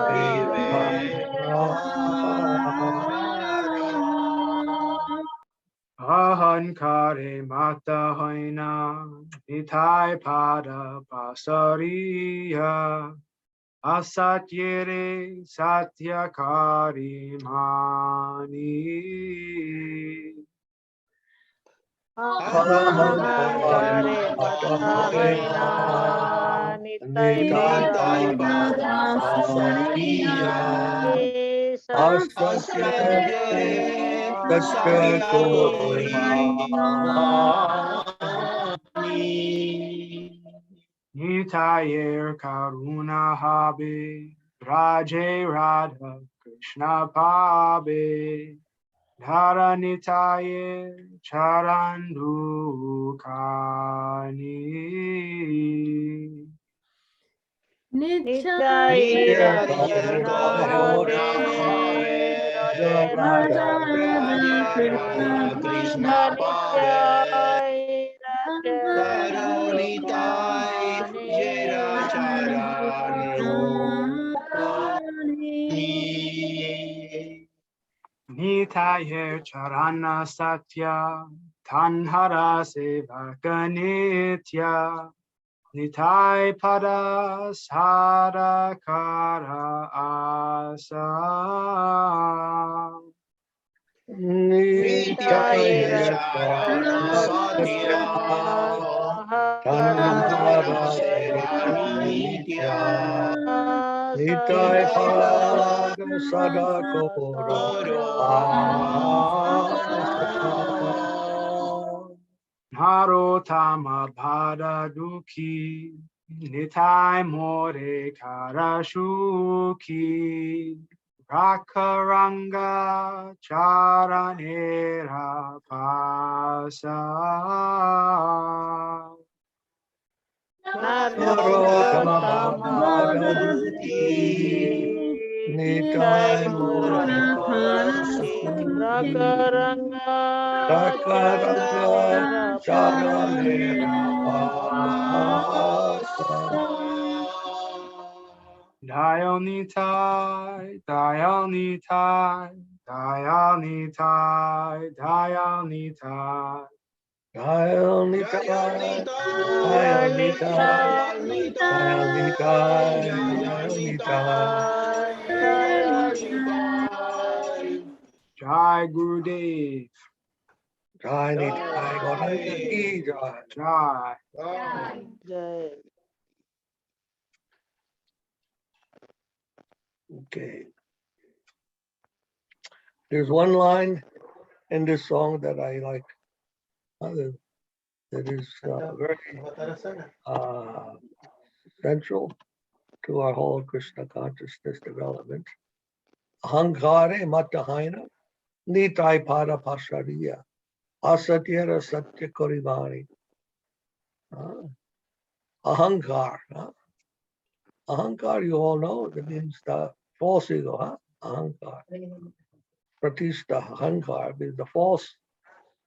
Ahankare mata hoina, nitai pada pasariya, asatyere satyakari mani. Ahankare Matahoina Nitai Pada Pasariya Asatyate Satya Korimani Nitayer karuna habe, Raje Radha Krishna pabe, Dhara Nitaye charandu kani. Nitya Karuna Habe Radha Krishna Nitayer charana satya, Tanhara sevaka nitya, Nitai pada sadakara asa. Nitya Satya Tanhara Seva Nitya Nitai pada sada koro Narotama bhada duki, nitai more karashuki, rakaranga charanera pasa. Nitai Mora Rakaranga Charanera Pasa. Dial Nitai, dial Nitai, dial Nitai, dial Nitai. Dial Nitai, Dial Nitai, Dial Nitai, Dial Nitai. Jai Gurudev. Jai Nitai, Gauranga ki Jai. Jai. Okay. There's one line in this song that I like. That is very central to our whole Krishna consciousness development. Ahankare matahaina nitai pada pasariya asatyara satya korivani. Ahankar. Ahankar, you all know, that means the false ego. Ahankar. Pratishta, ahankar means the false.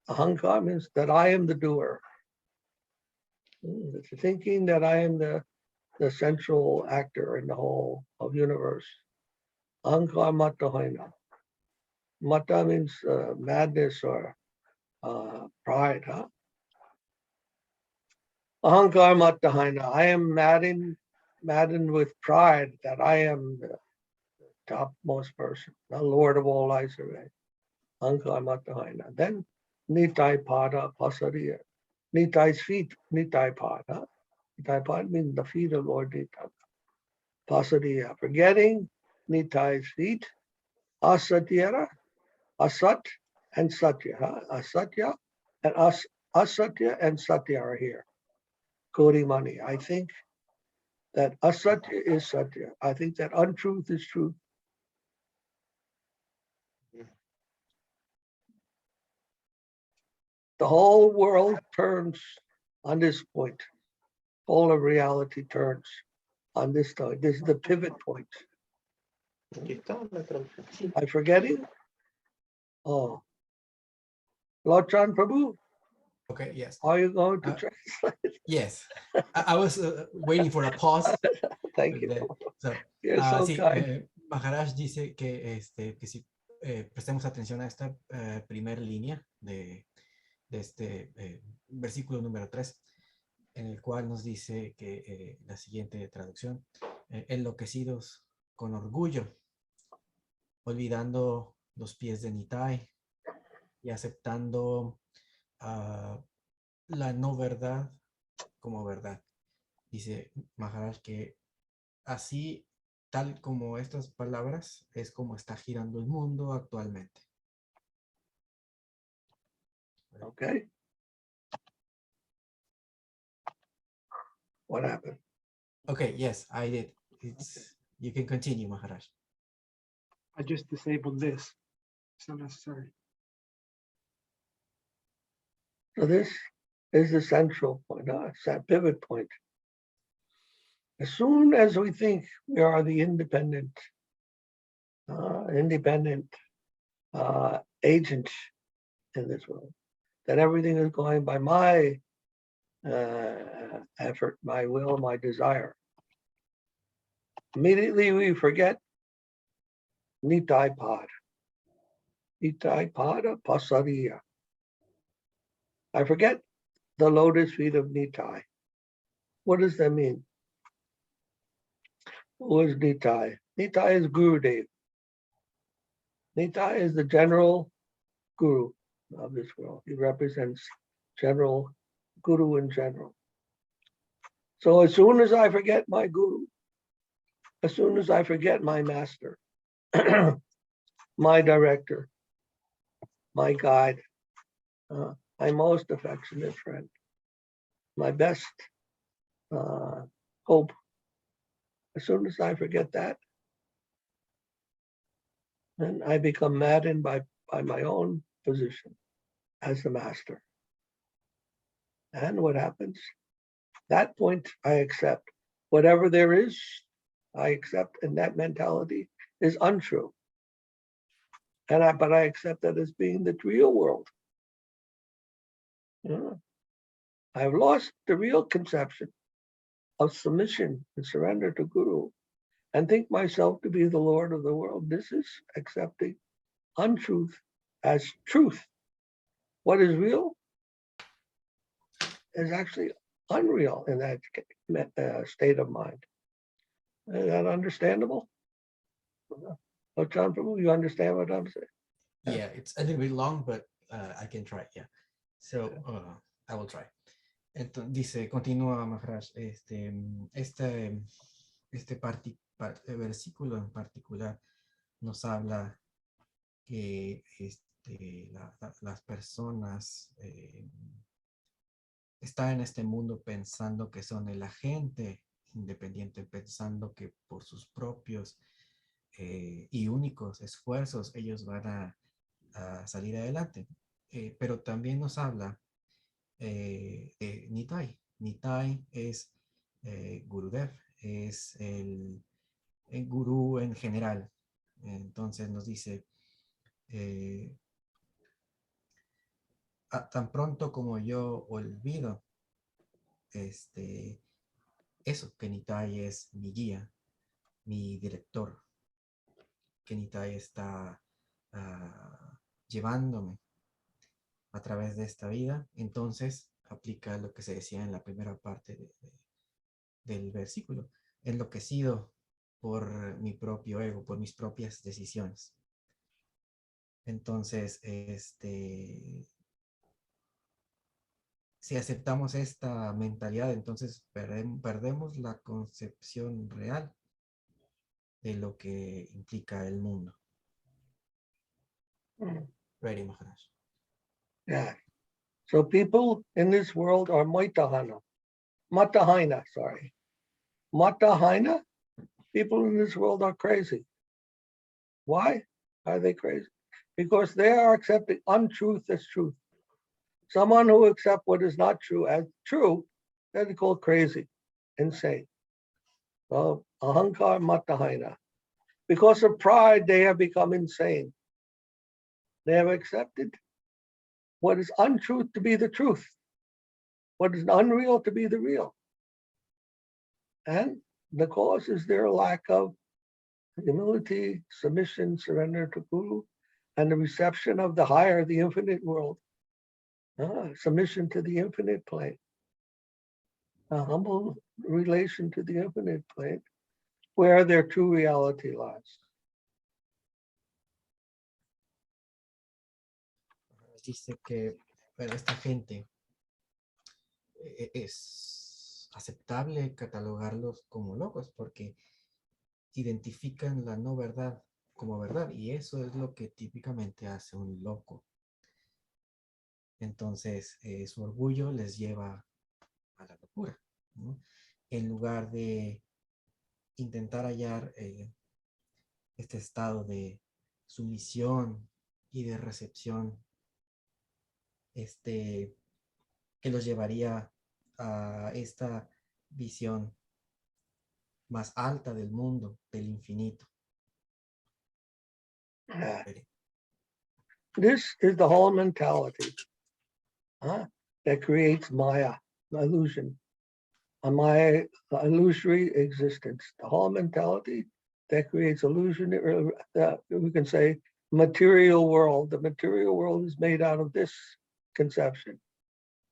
Ahankar means that I am the doer. It's thinking that I am the central actor in the whole of universe. Ahankar matahaina. Mata means madness or pride. Ahankar matahaina. I am maddened with pride that I am the topmost person, the Lord of all life. Ahankar matahaina. Then Nitai pada pasariya. Nitai's feet, Nitai pada. Nitai pada means the feet of Lord Nitai. Pasariya, forgetting Nitai's feet. Asatyara, asat and satya. Asatya and asatya and satya are here. Kodi Mani. I think that asatya is satya. I think that untruth is truth. The whole world turns on this point. All of reality turns on this point. This is the pivot point. I'm forgetting? Oh. Lochan Prabhu, Okay, yes. are you going to translate? Yes. I was waiting for a pause. Thank you. Then, so, You're so sí, kind. Maharaj dice que si prestemos atención a esta primera línea de este versículo número 3, en el cual nos dice que la siguiente traducción, enloquecidos con orgullo, olvidando los pies de Nitai y aceptando la no verdad como verdad. Dice Maharaj que así, tal como estas palabras, es como está girando el mundo actualmente. Okay. What happened? Okay, yes, I did. You can continue, Maharaj. I just disabled this. It's not necessary. So this is the central point, pivot point. As soon as we think we are the independent agent in this world, that everything is going by my effort, my will, my desire, immediately we forget Nitai Pada. Nitai Pada Pasariya. I forget the lotus feet of Nitai. What does that mean? Who is Nitai? Nitai is Gurudev. Nitai is the general guru of this world. He represents general guru in general. So as soon as I forget my guru, as soon as I forget my master, my director, my guide, my most affectionate friend, my best hope. As soon as I forget that, then I become maddened by my own position as the master. And what happens? That point I accept. Whatever there is, I accept, and that mentality is untrue. But I accept that as being the real world. I've lost the real conception of submission and surrender to Guru and think myself to be the Lord of the world. This is accepting untruth as truth. What is real is actually unreal in that state of mind. Is that understandable? Oh, John Prabhu, you understand what I'm saying? Yeah, it's a little bit long, but I can try. Yeah. So I will try. Entonces, dice, continúa Maharaj, este versículo en particular nos habla que las personas están en este mundo pensando que son el agente independiente, pensando que por sus propios y únicos esfuerzos ellos van a salir adelante. Pero también nos habla de Nitai. Nitai es Gurudev, es el gurú en general. Entonces nos dice, tan pronto como yo olvido eso, que Nitai es mi guía, mi director, que Nitai está llevándome a través de esta vida, entonces aplica lo que se decía en la primera parte del versículo, enloquecido por mi propio ego, por mis propias decisiones. Entonces, si aceptamos esta mentalidad, entonces perdemos la concepción real de lo que implica el mundo. Ready, Maharaj. Yeah. So people in this world are matahina, sorry. Matahina, people in this world are crazy. Why are they crazy? Because they are accepting untruth as truth. Someone who accepts what is not true as true, that is called crazy, insane. Well, ahankar matahina. Because of pride, they have become insane. They have accepted what is untruth to be the truth, what is unreal to be the real. And the cause is their lack of humility, submission, surrender to Guru, and the reception of the higher, the infinite world. Submission to the infinite plane. A humble relation to the infinite plane, where their true reality lies. Dice que para esta gente es aceptable catalogarlos como locos porque identifican la no verdad como verdad y eso es lo que típicamente hace un loco. Entonces su orgullo les lleva a la locura, ¿no? En lugar de intentar hallar este estado de sumisión y de recepción que los llevaría a esta visión más alta del mundo, del infinito. This is the whole mentality that creates Maya, illusion, a Maya illusory existence. The whole mentality that creates illusion, we can say material world. The material world is made out of this conception,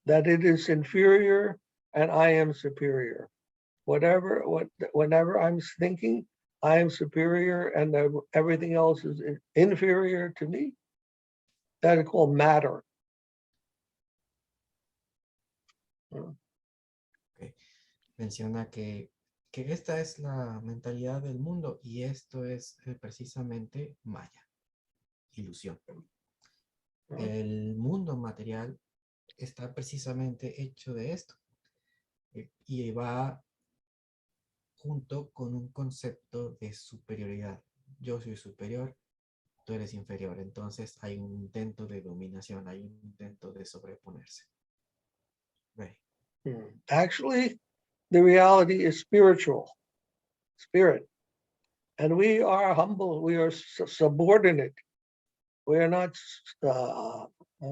that it is inferior and I am superior. Whenever I'm thinking I am superior and everything else is inferior to me, that is called matter. Okay. Menciona que que esta es la mentalidad del mundo y esto es precisamente Maya, ilusión. El mundo material está precisamente hecho de esto y va junto con un concepto de superioridad. Yo soy superior, tú eres inferior. Entonces hay un intento de dominación, hay un intento de sobreponerse. Right. Actually, the reality is spiritual, spirit. And we are humble, we are subordinate. We are not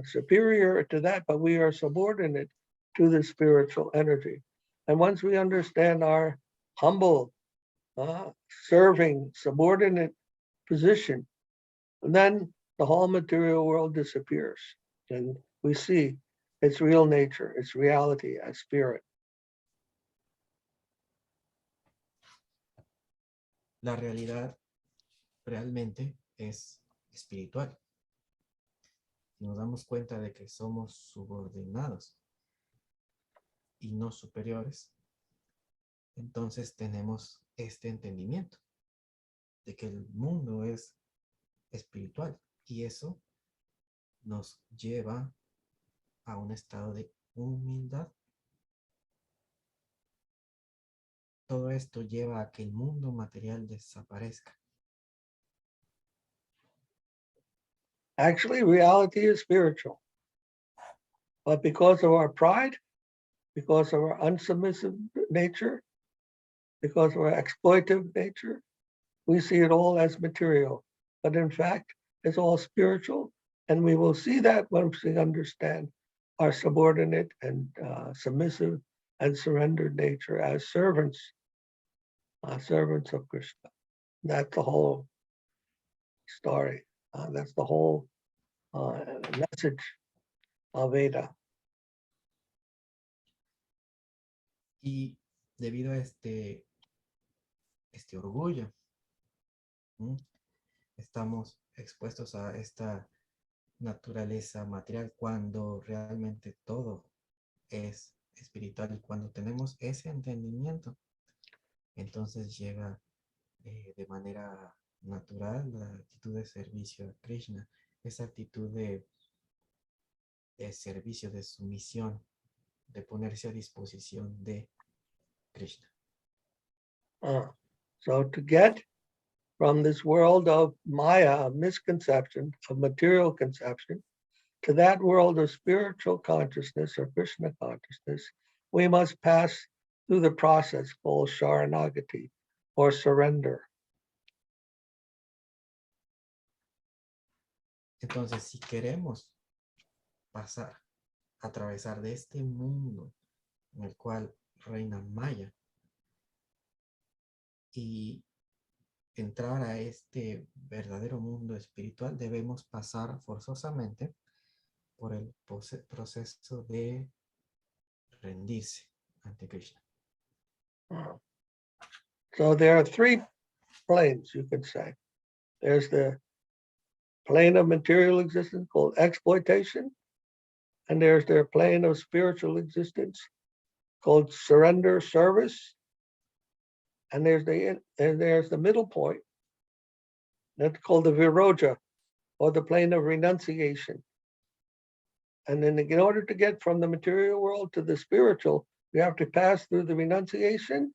superior to that, but we are subordinate to the spiritual energy. And once we understand our humble, serving, subordinate position, then the whole material world disappears. And we see its real nature, its reality as spirit. La realidad realmente es espiritual. Si nos damos cuenta de que somos subordinados y no superiores, entonces tenemos este entendimiento de que el mundo es espiritual y eso nos lleva a un estado de humildad. Todo esto lleva a que el mundo material desaparezca. Actually, reality is spiritual. But because of our pride, because of our unsubmissive nature, because of our exploitive nature, we see it all as material. But in fact, it's all spiritual. And we will see that once we understand our subordinate and submissive and surrendered nature as servants, servants of Krishna. That's the whole story. That's the whole message of Veda. Y debido a este orgullo, estamos expuestos a esta naturaleza material cuando realmente todo es espiritual y cuando tenemos ese entendimiento, entonces llega de manera natural la actitud de servicio a Krishna, esa actitud de servicio, de sumisión, de ponerse a disposición de Krishna. So to get from this world of Maya, of misconception, of material conception, to that world of spiritual consciousness or Krishna consciousness, we must pass through the process called Sharanagati or surrender. Entonces, si queremos pasar, atravesar de este mundo en el cual reina Maya y entrar a este verdadero mundo espiritual, debemos pasar forzosamente por el proceso de rendirse ante Krishna. So there are three planes, you could say. There's the plane of material existence called exploitation, and there's their plane of spiritual existence called surrender, service, and there's the middle point that's called the Vraja, or the plane of renunciation. And then in order to get from the material world to the spiritual, we have to pass through the renunciation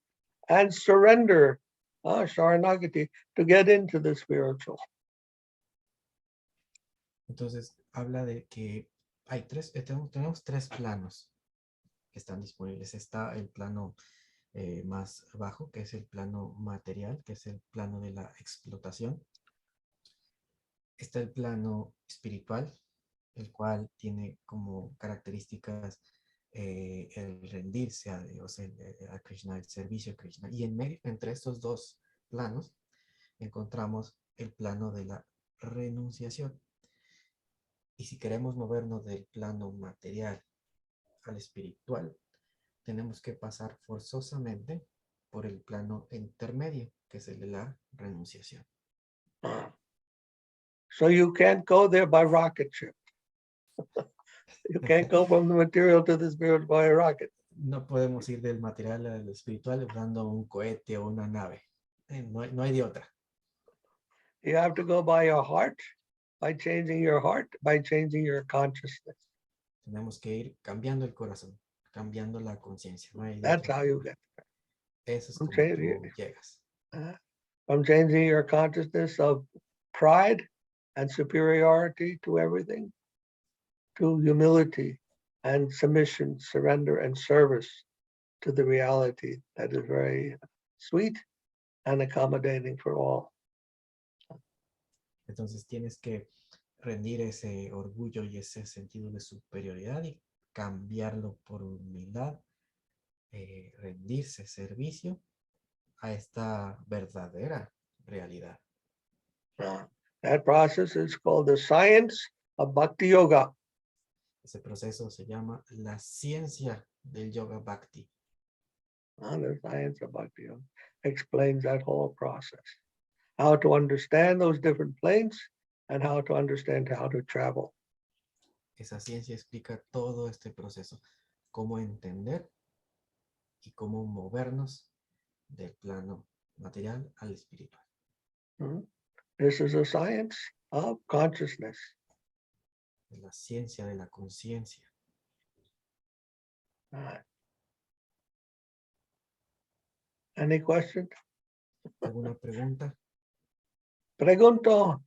and surrender, Sharanagati, to get into the spiritual. Entonces, habla de que hay tenemos tres planos que están disponibles. Está el plano más bajo, que es el plano material, que es el plano de la explotación. Está el plano espiritual, el cual tiene como características el rendirse a Dios, a Krishna, el servicio a Krishna. Y en medio, entre estos dos planos, encontramos el plano de la renunciación. Y si queremos movernos del plano material al espiritual, tenemos que pasar forzosamente por el plano intermedio, que es el de la renunciación. So you can't go there by rocket ship. You can't go from the material to the spirit by a rocket. No podemos ir del material al espiritual usando un cohete o una nave. No hay de otra. You have to go by your heart, by changing your heart, by changing your consciousness. Tenemos que ir cambiando el corazón, cambiando la conciencia. No hay de That's otra. how you get Eso es from como changing, tú llegas. from changing your consciousness of pride and superiority to everything, to humility and submission, surrender, and service to the reality that is very sweet and accommodating for all. Entonces tienes que rendir ese orgullo y ese sentido de superioridad y cambiarlo por humildad, rendirse servicio a esta verdadera realidad. That process is called the science of Bhakti Yoga. Ese proceso se llama la ciencia del yoga bhakti. The science of Bhakti Yoga explains that whole process. How to understand those different planes and how to understand how to travel. Esa ciencia explica todo este proceso, cómo entender y cómo movernos del plano material al espiritual. This is a science of consciousness. La ciencia de la conciencia. Any question? ¿Alguna pregunta? Pregunto.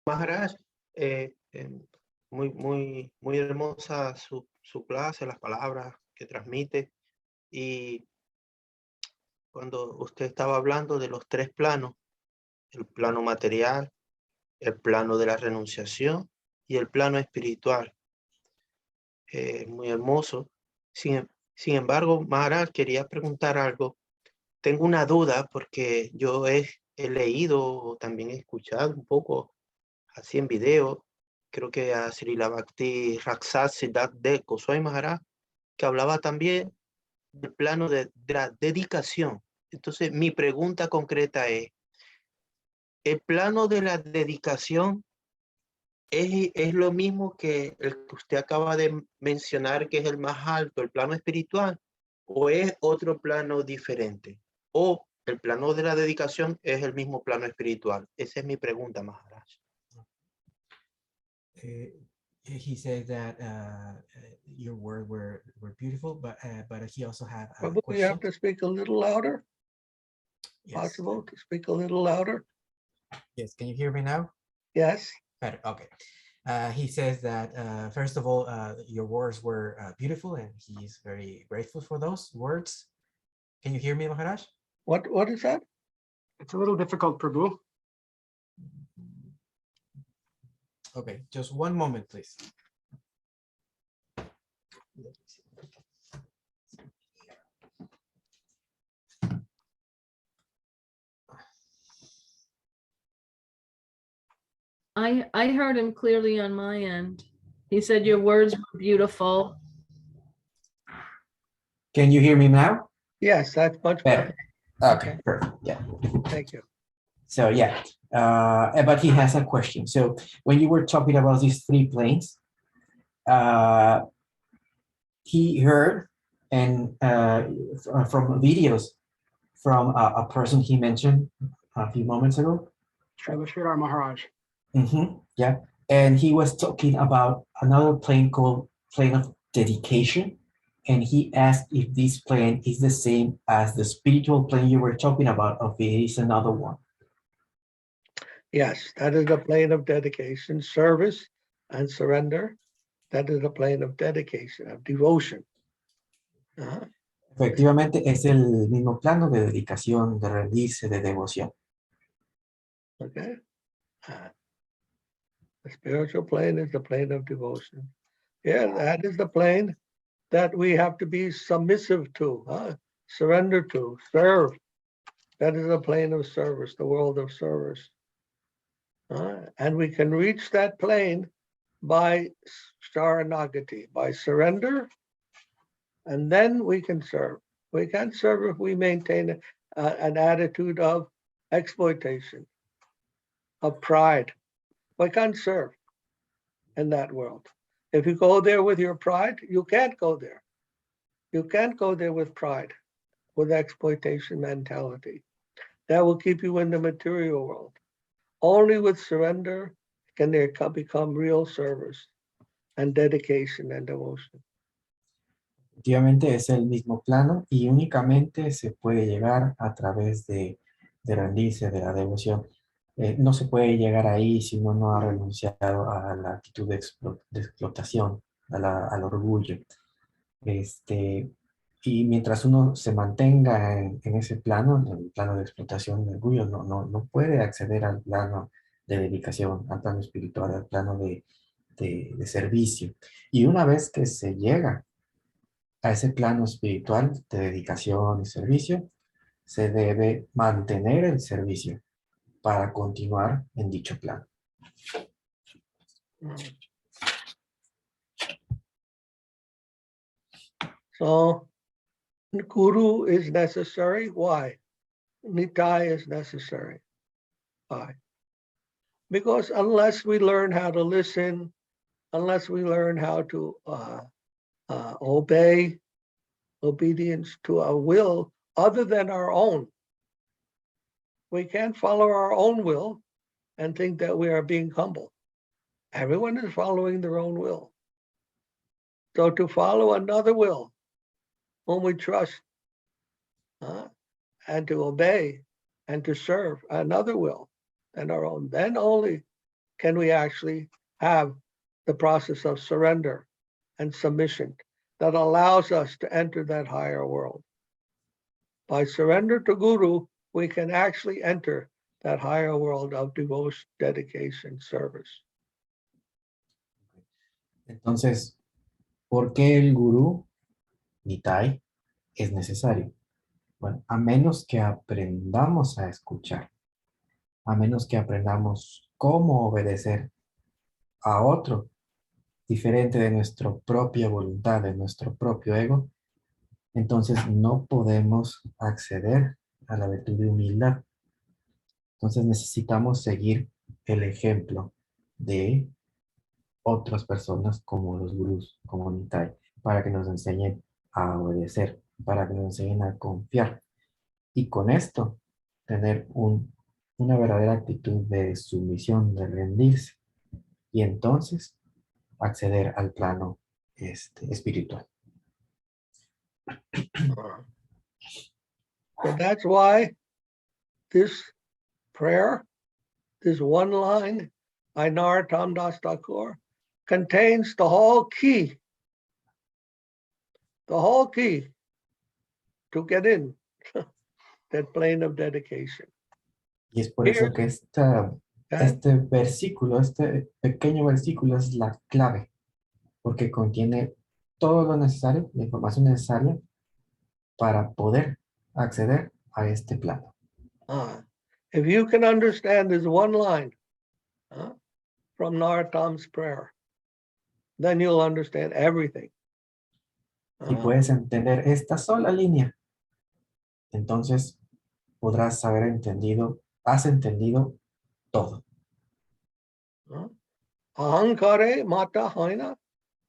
Maharaj, muy hermosa su clase, las palabras que transmite. Y cuando usted estaba hablando de los tres planos, el plano material, el plano de la renunciación y el plano espiritual, muy hermoso. Sin embargo, Maharaj, quería preguntar algo. Tengo una duda porque yo he leído o también he escuchado un poco así en video, creo que a Srila Bhakti Rakshak de Goswami Maharaj, que hablaba también del plano de la dedicación. Entonces, mi pregunta concreta es, ¿el plano de la dedicación es lo mismo que el que usted acaba de mencionar, que es el más alto, el plano espiritual, o es otro plano diferente? ¿O el plano de la dedicación es el mismo plano espiritual? Esa es mi pregunta, Maharaj. He said that your words were beautiful, but he also had a Prabhu, question. you have to speak a little louder. Yes. Possible to speak a little louder? Yes, can you hear me now? Yes. Better, okay. He says that, first of all, your words were beautiful, and he's very grateful for those words. Can you hear me, Maharaj? What is that? It's a little difficult, Prabhu. Okay, just one moment, please. I heard him clearly on my end. He said your words were beautiful. Can you hear me now? Yes, that's much better. Okay, perfect. Yeah. Thank you. So yeah, but he has a question. So when you were talking about these three planes, he heard and from videos from a person he mentioned a few moments ago. Srila Maharaj. Yeah, and he was talking about another plane called plane of dedication, and he asked if this plane is the same as the spiritual plane you were talking about, or if it is another one. Yes, that is the plane of dedication, service, and surrender. That is the plane of dedication, of devotion. Efectivamente, es el mismo plano de dedicación, de rendirse, de devoción. Okay. The spiritual plane is the plane of devotion. Yeah, that is the plane that we have to be submissive to, surrender to, serve. That is the plane of service, the world of service. And we can reach that plane by sharanagati, by surrender, and then we can serve. We can't serve if we maintain an attitude of exploitation, of pride, We can't serve in that world. If you go there with your pride, you can't go there. You can't go there with pride, with exploitation mentality. That will keep you in the material world. Only with surrender can there become real service and dedication and devotion. Efectivamente es el mismo plano y únicamente se puede llegar a través de rendirse, de la devoción. No se puede llegar ahí si uno no ha renunciado a la actitud de explotación, al orgullo. Y mientras uno se mantenga en ese plano, en el plano de explotación y orgullo, no puede acceder al plano de dedicación, al plano espiritual, al plano de servicio. Y una vez que se llega a ese plano espiritual de dedicación y servicio, se debe mantener el servicio para continuar en dicho plano. So, Guru is necessary. Why? Nitai is necessary. Why? Because unless we learn how to listen, unless we learn how to obey, obedience to a will other than our own, we can't follow our own will and think that we are being humble. Everyone is following their own will. So to follow another will, whom we trust, and to obey and to serve another will than our own, then only can we actually have the process of surrender and submission that allows us to enter that higher world. By surrender to Guru, we can actually enter that higher world of devotion, dedication, service. Entonces, ¿por qué el gurú, Nitai, es necesario? Bueno, a menos que aprendamos a escuchar, a menos que aprendamos cómo obedecer a otro diferente de nuestra propia voluntad, de nuestro propio ego, entonces no podemos acceder a la virtud de humildad. Entonces necesitamos seguir el ejemplo de otras personas como los gurús, como Nitai, para que nos enseñen a obedecer, para que nos enseñen a confiar. Y con esto, tener una verdadera actitud de sumisión, de rendirse. Y entonces, acceder al plano espiritual. So that's why this prayer, this one line, by Narottam Das Thakur, contains the whole key to get in that plane of dedication. Y es por eso que este versículo, este pequeño versículo es la clave, porque contiene todo lo necesario, la información necesaria para poder acceder a este plano. If you can understand this one line from Narottam's prayer, then you'll understand everything. Si puedes entender esta sola línea, entonces podrás has entendido todo. Ahankare mata haina,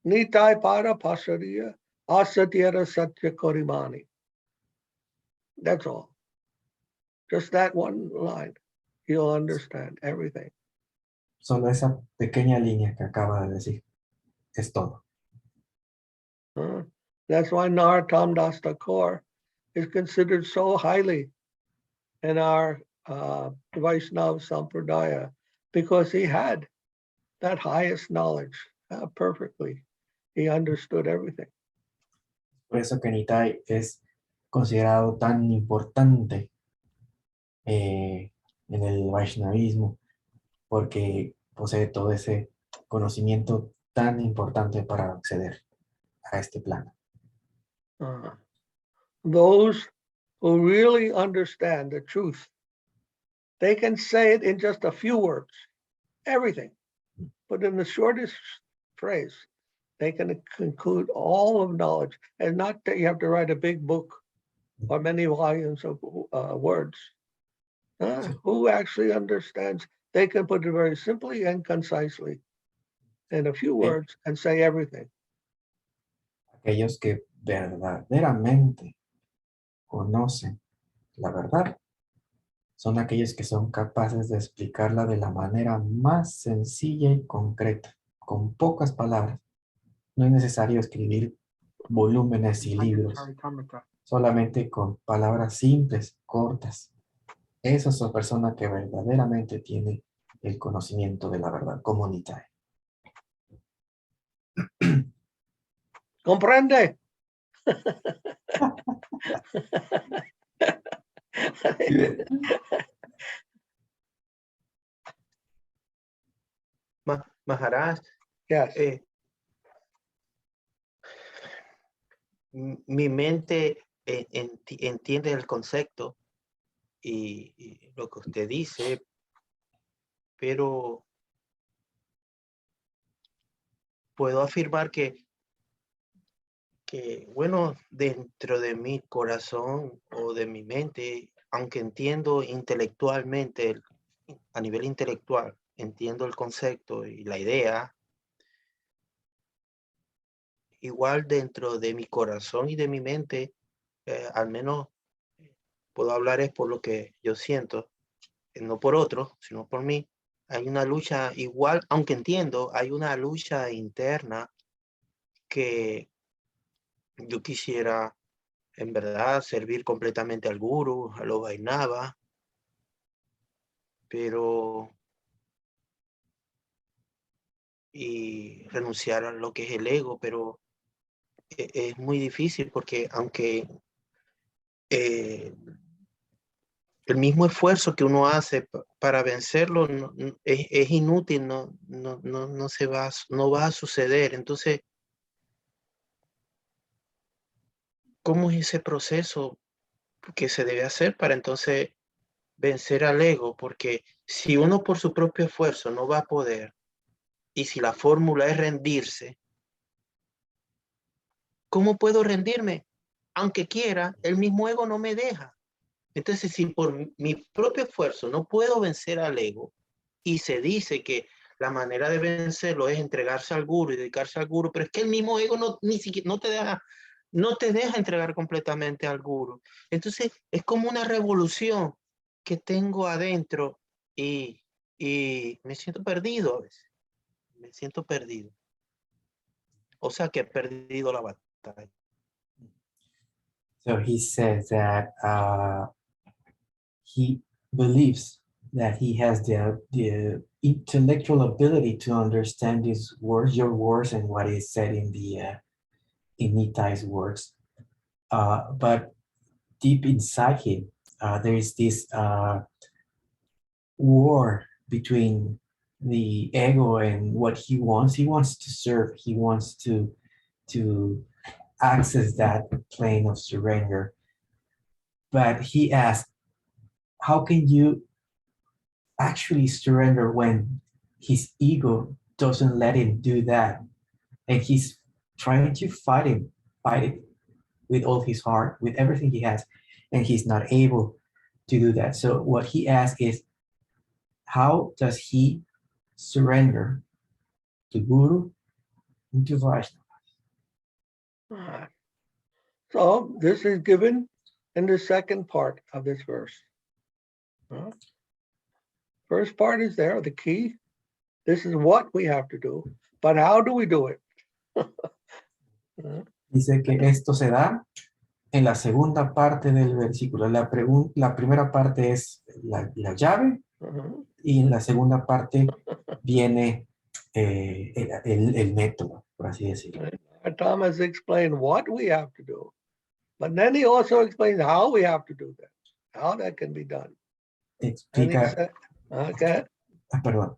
nitai para pasariya, asatyara satya korimani. That's all. Just that one line. You'll understand everything. Solo esa pequeña línea que acaba de decir. Es todo. That's why Narottam Das Thakur is considered so highly in our Vaishnava Sampradaya, because he had that highest knowledge perfectly. He understood everything. Por eso que Nitai es considerado tan importante en el Vaishnavismo, porque posee todo ese conocimiento tan importante para acceder a este plano. Those who really understand the truth, they can say it in just a few words, everything, but in the shortest phrase, they can conclude all of knowledge, and not that you have to write a big book or many volumes of words. Who actually understands they can put it very simply and concisely in a few words and say everything. Aquellos que verdaderamente conocen la verdad son aquellos que son capaces de explicarla de la manera más sencilla y concreta, con pocas palabras. No es necesario escribir volúmenes y libros, solamente con palabras simples, cortas. Esa es la persona que verdaderamente tiene el conocimiento de la verdad, como Nitai. ¿Comprende? Maharaj, Yes. mi mente entiende el concepto y lo que usted dice, pero puedo afirmar que bueno, dentro de mi corazón o de mi mente, aunque entiendo intelectualmente, a nivel intelectual, entiendo el concepto y la idea, igual dentro de mi corazón y de mi mente, al menos puedo hablar es por lo que yo siento, no por otro, sino por mí. Hay una lucha igual, aunque entiendo, hay una lucha interna que yo quisiera en verdad servir completamente al guru, a lo Vaishnava, pero y renunciar a lo que es el ego, pero es muy difícil porque aunque el mismo esfuerzo que uno hace para vencerlo es inútil, no va a suceder. Entonces, ¿cómo es ese proceso que se debe hacer para entonces vencer al ego? Porque si uno por su propio esfuerzo no va a poder, y si la fórmula es rendirse, ¿cómo puedo rendirme? Aunque quiera, el mismo ego no me deja. Entonces, si por mi propio esfuerzo no puedo vencer al ego, y se dice que la manera de vencerlo es entregarse al guru y dedicarse al guru, pero es que el mismo ego ni siquiera no te deja entregar completamente al guru. Entonces, es como una revolución que tengo adentro y me siento perdido a veces. Me siento perdido. O sea que he perdido la batalla. So he says that he believes that he has the intellectual ability to understand these words, your words, and what is said in in Nitai's words. But deep inside him, there is this war between the ego and what he wants. He wants to serve. He wants to access that plane of surrender. But he asks, how can you actually surrender when his ego doesn't let him do that? And he's trying to fight it with all his heart, with everything he has, and he's not able to do that. So what he asks is, how does he surrender to Guru and to Vaishnava? So this is given in the second part of this verse. First part is there, the key. This is what we have to do, but how do we do it? Dice que esto se da en la segunda parte del versículo. La primera parte es la llave, y en la segunda parte viene el método, por así decirlo. Thomas explained what we have to do, but then he also explains how we have to do that, how that can be done. Explica,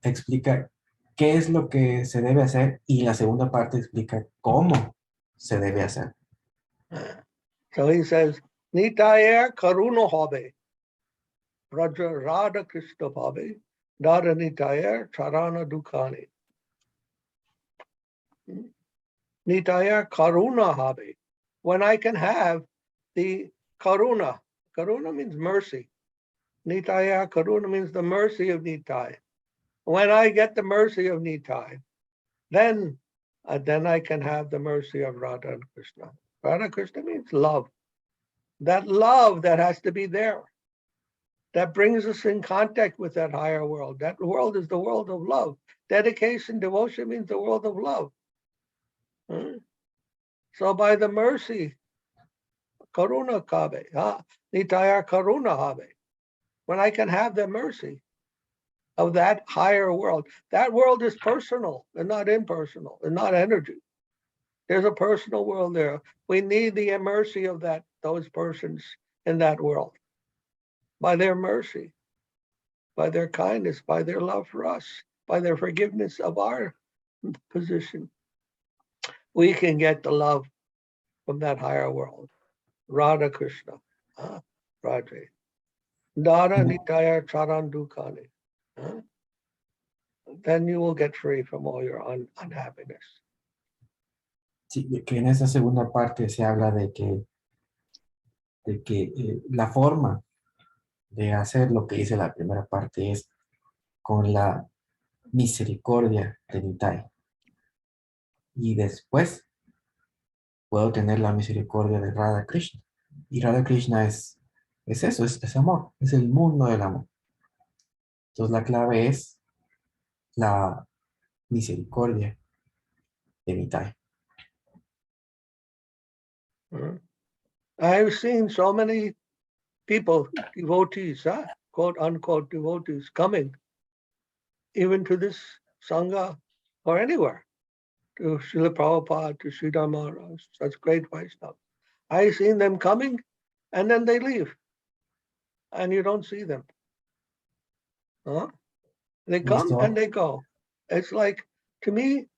explica qué es lo que se debe hacer, y la segunda parte explica cómo se debe hacer. So he says, Nitai karuna hobe, Vraja Radha-Krishna hobe, Dada Nitai charana dukani. Nitai karuna hobe. When I can have the karuna means mercy. Nitai karuna means the mercy of Nitai. When I get the mercy of Nitai, then I can have the mercy of Radha and Krishna. Radha-Krishna means love. That love that has to be there, that brings us in contact with that higher world. That world is the world of love. Dedication, devotion means the world of love. So by the mercy, karuna kabe, nitaya karuna habe, when I can have the mercy of that higher world, that world is personal and not impersonal and not energy. There's a personal world there. We need the mercy of those persons in that world. By their mercy, by their kindness, by their love for us, by their forgiveness of our position, we can get the love from that higher world. Radha-Krishna, Vraja. Dara Nitaya Charan Dukani. Then you will get free from all your unhappiness. Sí, que en esa segunda parte se habla de que la forma de hacer lo que dice la primera parte es con la misericordia de Nitai. Y después puedo tener la misericordia de Radha-Krishna. Y Radha-Krishna es eso, es amor, es el mundo del amor. Entonces la clave es la misericordia de Nitai. I've seen so many people, devotees, quote unquote devotees, coming even to this Sangha or anywhere, to Srila Prabhupada, to Sridhara, such great Vaishnavas. I've seen them coming and then they leave and you don't see them. They come and they go. It's like, to me,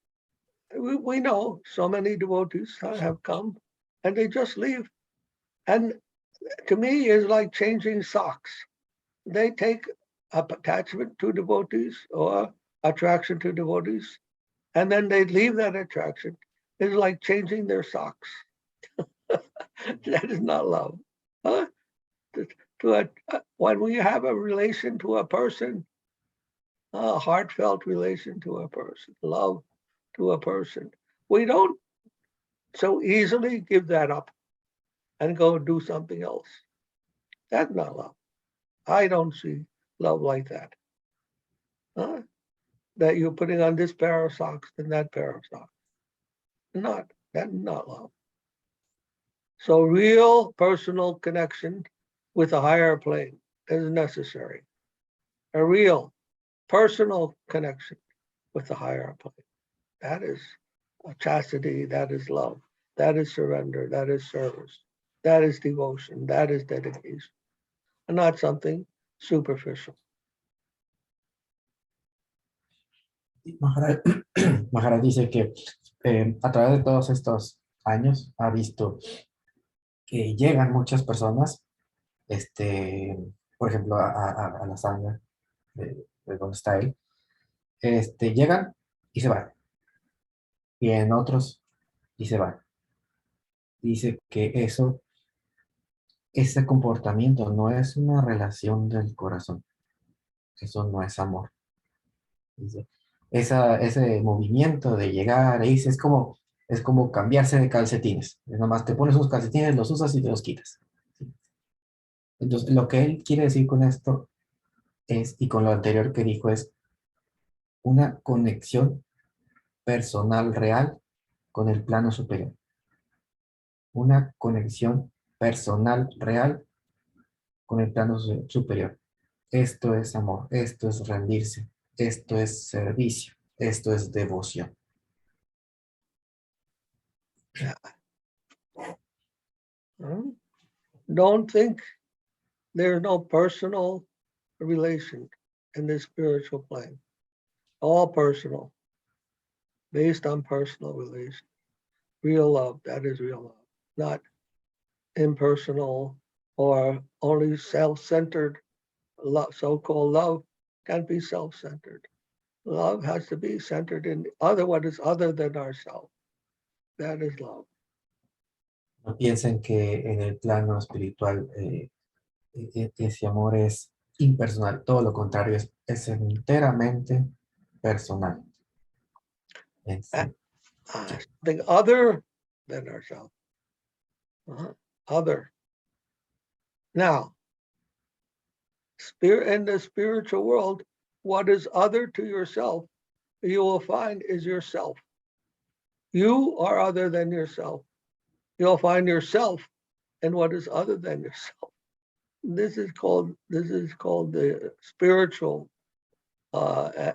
we know so many devotees have come and they just leave. And to me, it's like changing socks. They take attachment to devotees or attraction to devotees, and then they leave that attraction. It's like changing their socks. That is not love. When we have a relation to a person, a heartfelt relation to a person, love to a person, we don't so easily give that up and go do something else. That's not love. I don't see love like that. That you're putting on this pair of socks and that pair of socks. That's not love. So real personal connection with a higher plane is necessary. A real personal connection with the higher plane. That is chastity, that is love, that is surrender, that is service, that is devotion, that is dedication, and not something superficial. Maharaja dice que a través de todos estos años ha visto que llegan muchas personas, por ejemplo, a la Sangha de donde está él, llegan y se van. Y en otros y se van. Dice que ese comportamiento no es una relación del corazón. Eso no es amor. Dice, ese movimiento de llegar e irse es como cambiarse de calcetines. Es nomás te pones unos calcetines, los usas y te los quitas. Entonces, lo que él quiere decir con esto es, y con lo anterior que dijo, es una conexión personal real con el plano superior. Una conexión personal real con el plano superior. Esto es amor, esto es rendirse, esto es servicio, esto es devoción. Don't think there's no personal relation in this spiritual plane. All personal, based on personal relation. Real love, that is real love. Not impersonal or only self-centered love. So-called love can't be self-centered. Love has to be centered in what is other than ourselves. That is love. No piensen que en el plano espiritual ese amor es impersonal, todo lo contrario, es enteramente personal. En sí. Something other than ourselves. Other. Now, in the spiritual world, what is other to yourself, you will find is yourself. You are other than yourself. You'll find yourself in what is other than yourself. This is called the spiritual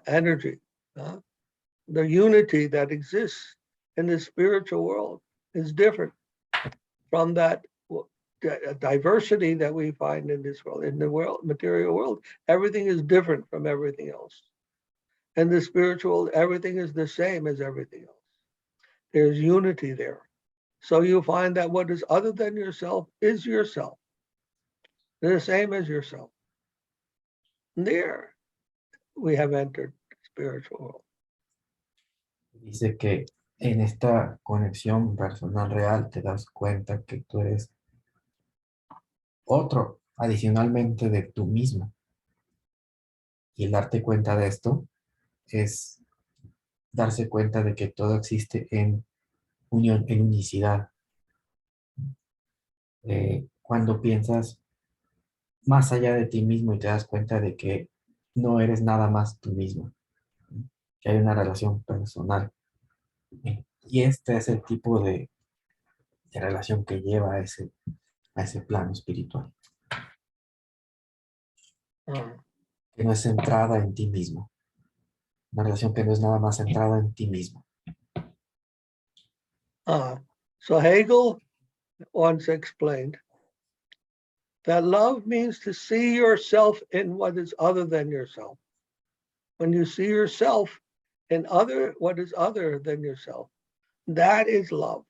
energy. The unity that exists in the spiritual world is different from that diversity that we find in this world. In the world, material world, everything is different from everything else. In the spiritual, everything is the same as everything else. There's unity there. So you find that what is other than yourself is yourself. They're the same as yourself. And there we have entered the spiritual world. Dice que en esta conexión personal real te das cuenta que tú eres otro adicionalmente de tú mismo. Y el darte cuenta de esto es darse cuenta de que todo existe en unión, en unicidad. Cuando piensas más allá de ti mismo y te das cuenta de que no eres nada más tú mismo, que hay una relación personal. Y este es el tipo de relación que lleva a ese plano espiritual. Que no es centrada en ti mismo. Una relación que no es nada más centrada en ti mismo. So Hegel once explained that love means to see yourself in what is other than yourself. When you see yourself in what is other than yourself, that is love.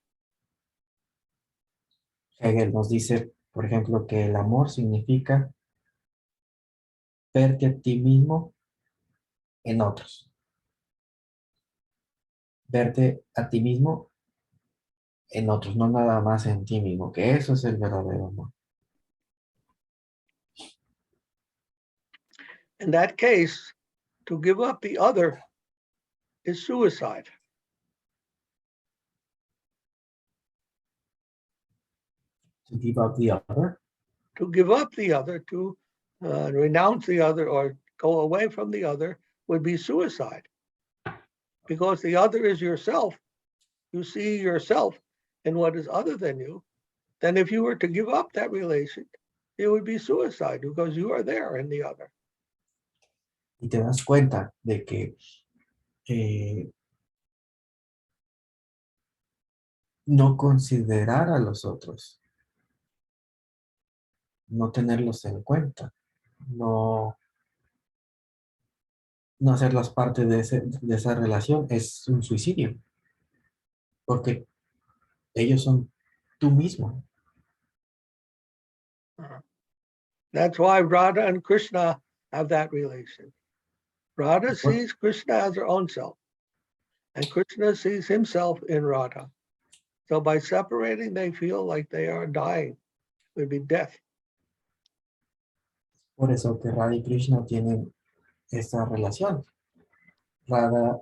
Hegel nos dice, por ejemplo, que el amor significa verte a ti mismo en otros. Verte a ti mismo en otros, no nada más en ti mismo, que eso es el verdadero amor. In that case, to give up the other is suicide. To give up the other? To give up the other, to renounce the other or go away from the other would be suicide. Because the other is yourself. You see yourself in what is other than you. Then if you were to give up that relation, it would be suicide because you are there in the other. Y te das cuenta de que no considerar a los otros, no tenerlos en cuenta, no hacerlas parte de esa relación es un suicidio. Porque ellos son tú mismo. That's why Radha and Krishna have that relation. Radha sees Krishna as her own self, and Krishna sees himself in Radha. So by separating, they feel like they are dying. It would be death. Por eso que Radha y Krishna tienen esa relación. Radha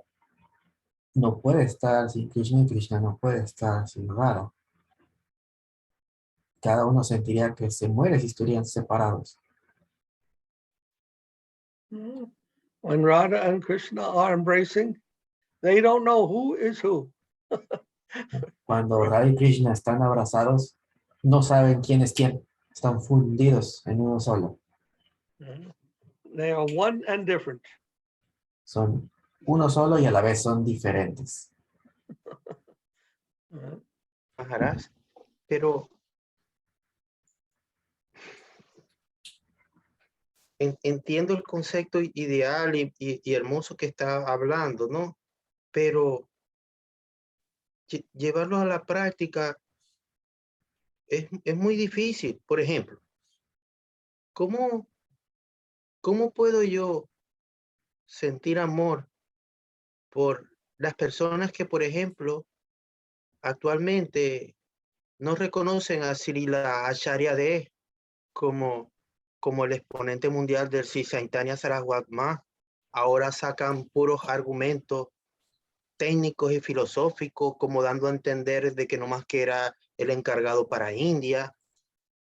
no puede estar sin Krishna y Krishna no puede estar sin Radha. Cada uno sentiría que se muere si estuvieran separados. When Radha and Krishna are embracing, they don't know who is who. Cuando Radha y Krishna están abrazados, no saben quién es quién. Están fundidos en uno solo. They are one and different. Son uno solo y a la vez son diferentes. Maharaja, pero entiendo el concepto ideal y hermoso que está hablando, ¿no? Pero llevarlo a la práctica es muy difícil. Por ejemplo, ¿cómo puedo yo sentir amor por las personas que, por ejemplo, actualmente no reconocen a Srila como como el exponente mundial del Sri Chaitanya Saraswati, ahora sacan puros argumentos técnicos y filosóficos, como dando a entender de que nomás que era el encargado para India,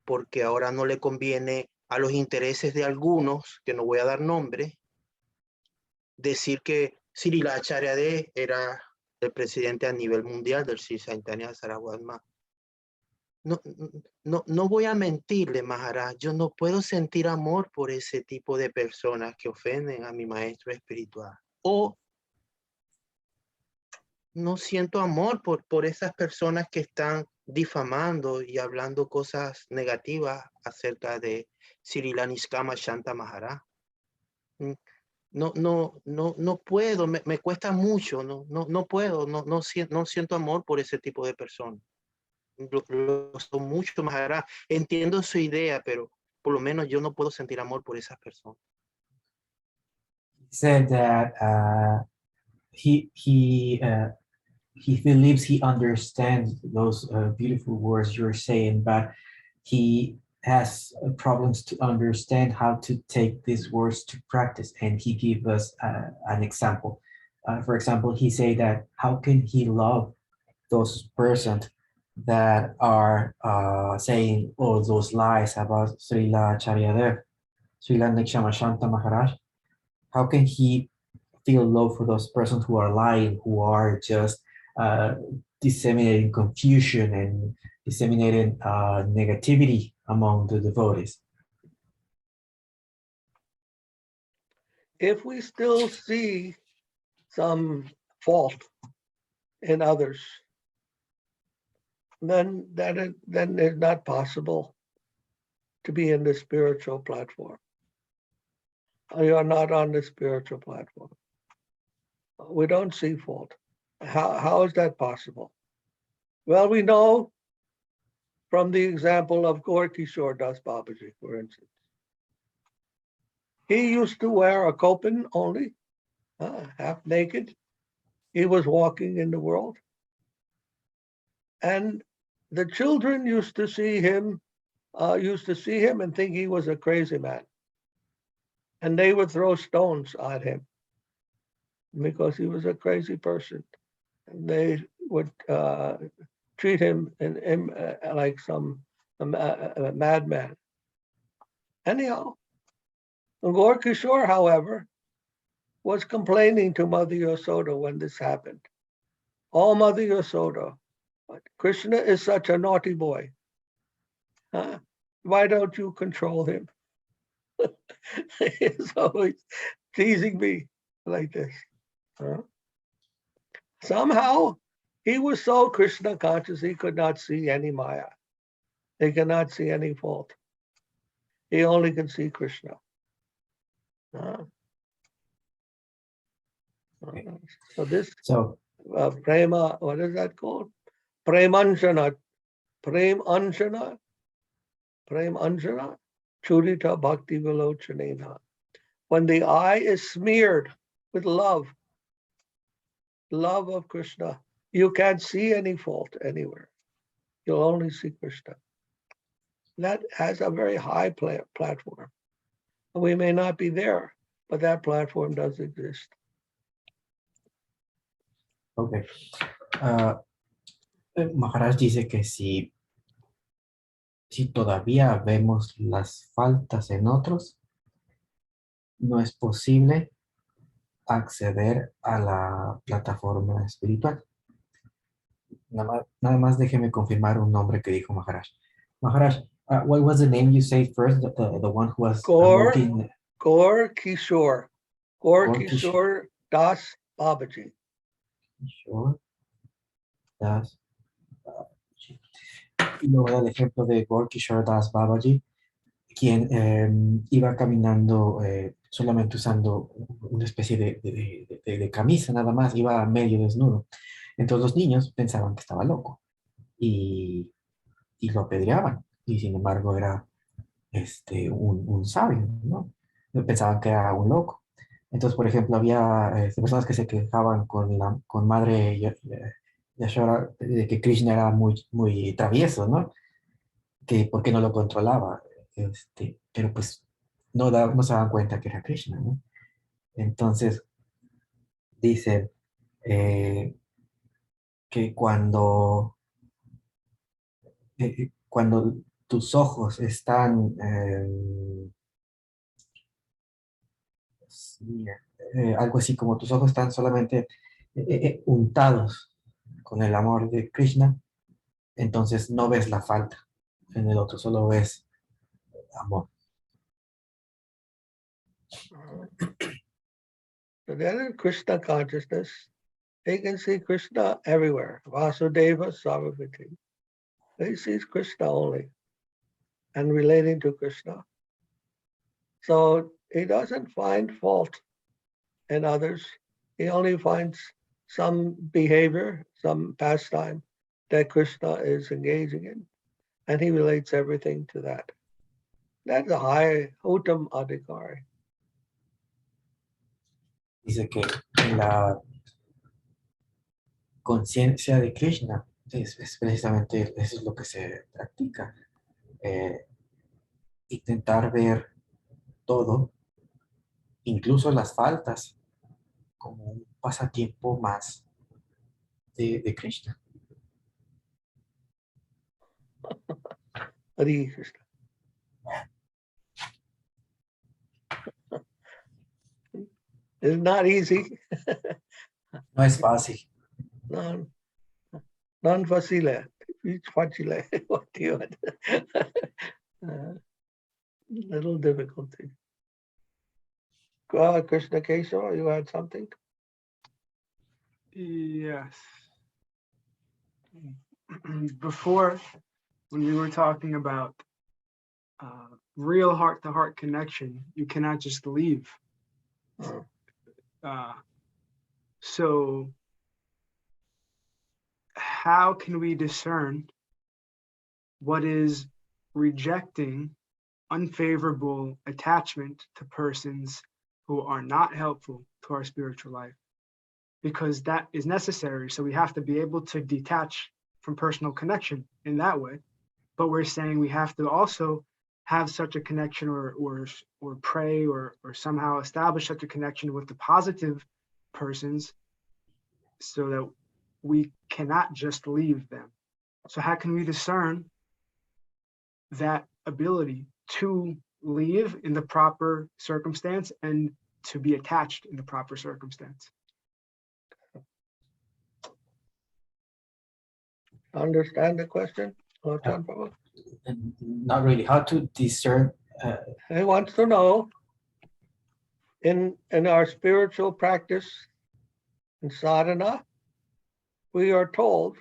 porque ahora no le conviene a los intereses de algunos, que no voy a dar nombre, decir que Srila era el presidente a nivel mundial del Sri Chaitanya Saraswati. No voy a mentirle, Maharaja, yo no puedo sentir amor por ese tipo de personas que ofenden a mi maestro espiritual. O no siento amor por esas personas que están difamando y hablando cosas negativas acerca de Srila Niskama Shanta Maharaja. No puedo, me cuesta mucho, no puedo, no siento amor por ese tipo de personas. Lo son mucho más allá. Entiendo su idea, pero por lo menos yo no puedo sentir amor por esas personas. He said that he believes he understands those beautiful words you're saying, but he has problems to understand how to take these words to practice. And he gave us an example. For example, he said that how can he love those persons that are saying all those lies about Srila Charyadev, Srila Nikshamashanta Maharaj? How can he feel love for those persons who are lying, who are just disseminating confusion and disseminating negativity among the devotees? If we still see some fault in others, then it's not possible to be in the spiritual platform. You are not on the spiritual platform. We don't see fault. How is that possible? Well, we know from the example of Gaur Kishore Das Babaji, for instance. He used to wear a kopin only, half naked. He was walking in the world. And the children used to see him and think he was a crazy man. And they would throw stones at him because he was a crazy person. And they would treat him like some madman. Anyhow, Gaur Kishore, however, was complaining to Mother Yasoda when this happened. Oh, Mother Yasoda, Krishna is such a naughty boy. Why don't you control him? He's always teasing me like this. Somehow, he was so Krishna conscious, he could not see any Maya. He cannot see any fault. He only can see Krishna. So this prema, what is that called? Premanjana, Prem-anjana, Churita Bhakti Vilochanena. When the eye is smeared with love of Krishna, you can't see any fault anywhere. You'll only see Krishna. That has a very high platform. We may not be there, but that platform does exist. Okay. Maharaj dice que si todavía vemos las faltas en otros, no es posible acceder a la plataforma espiritual. Nada más déjeme confirmar un nombre que dijo Maharaj. Maharaj, what was the name you said first? The one who was Gaur working... Gaur Kishore. Gaur Kishore Das Babaji. Kishore Das Babaji. Y luego da el ejemplo de Gaur Kishore Das Babaji, quien iba caminando solamente usando una especie de camisa nada más, iba medio desnudo. Entonces los niños pensaban que estaba loco y lo apedreaban, y sin embargo era un sabio, ¿no? Pensaban que era un loco. Entonces, por ejemplo, había personas que se quejaban con Madre Yashoda de que Krishna era muy travieso, ¿no? Que por qué no lo controlaba. pero pues no se daban cuenta que era Krishna, ¿no? Entonces dice que cuando tus ojos están sí, algo así como tus ojos están solamente untados con el amor de Krishna, entonces no ves la falta en el otro, solo ves amor. So then in Krishna consciousness, he can see Krishna everywhere. Vasudeva Sarvabhati. He sees Krishna only and relating to Krishna. So he doesn't find fault in others. He only finds some behavior, some pastime that Krishna is engaging in. And he relates everything to that. That's a high Uttam Adhikari. Dice que la conciencia de Krishna es precisamente eso es lo que se practica. Intentar ver todo, incluso las faltas, como un pasatiempo más de Krishna. Hare Krishna. It's not easy. No es fácil. Non facile. It's facile. What do you want? Little difficulty. Krishna Kesava, you had something? Yes. Before, when we were talking about real heart-to-heart connection, you cannot just leave. So how can we discern what is rejecting unfavorable attachment to persons who are not helpful to our spiritual life? Because that is necessary. So we have to be able to detach from personal connection in that way. But we're saying we have to also have such a connection or pray or somehow establish such a connection with the positive persons so that we cannot just leave them. So how can we discern that ability to leave in the proper circumstance and to be attached in the proper circumstance? Understand the question? Not really. How to discern? He wants to know in our spiritual practice in sadhana, we are told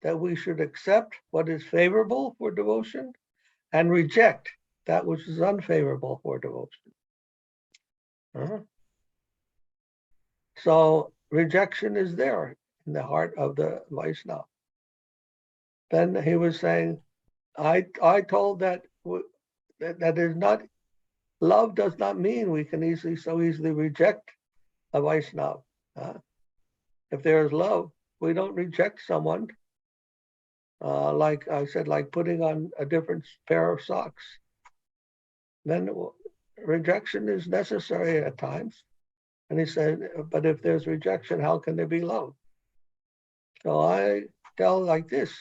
that we should accept what is favorable for devotion and reject that which is unfavorable for devotion. So rejection is there in the heart of the Vaishnava. Then he was saying, I told that is not, love does not mean we can so easily reject a Vaishnava. If there is love, we don't reject someone. Like I said, like putting on a different pair of socks. Then rejection is necessary at times. And he said, but if there's rejection, how can there be love? So I tell like this.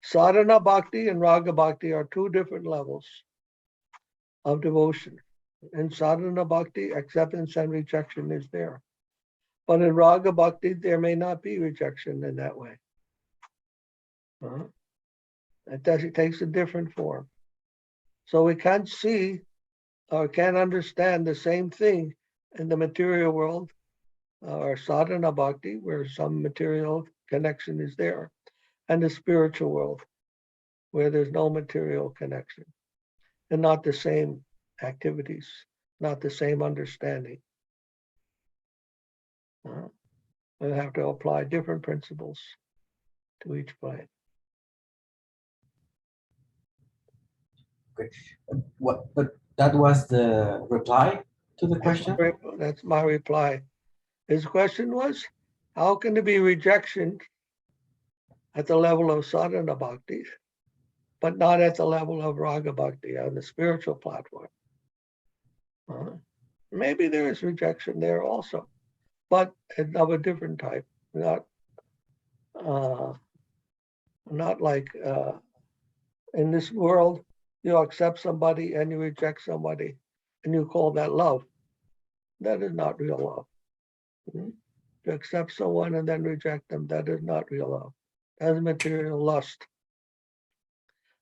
Sadhana Bhakti and Raga Bhakti are two different levels of devotion. In Sadhana Bhakti, acceptance and rejection is there. But in Raga Bhakti, there may not be rejection in that way. It takes a different form. So we can't see or can't understand the same thing in the material world or sadhana bhakti, where some material connection is there, and the spiritual world, where there's no material connection, and not the same activities, not the same understanding. We have to apply different principles to each plane. Okay. But that was the reply to the question? That's my reply. His question was, how can there be rejection at the level of sadhana bhakti, but not at the level of Raga Bhakti on the spiritual platform. Maybe there is rejection there also, but of a different type, not like in this world, you accept somebody and you reject somebody and you call that love. That is not real love. To accept someone and then reject them, that is not real love. That is material lust.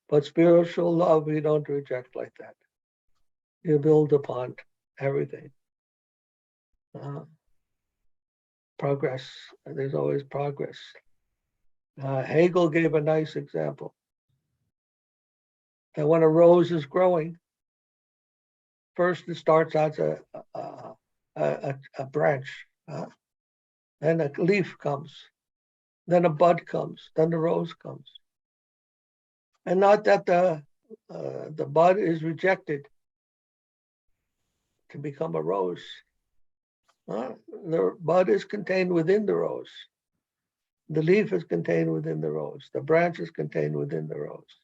But spiritual love, we don't reject like that. You build upon everything. Progress, there's always progress. Hegel gave a nice example that when a rose is growing, first it starts as a branch, then a leaf comes, then a bud comes, then the rose comes. And not that the bud is rejected to become a rose. The bud is contained within the rose. The leaf is contained within the rose. The branch is contained within the rose.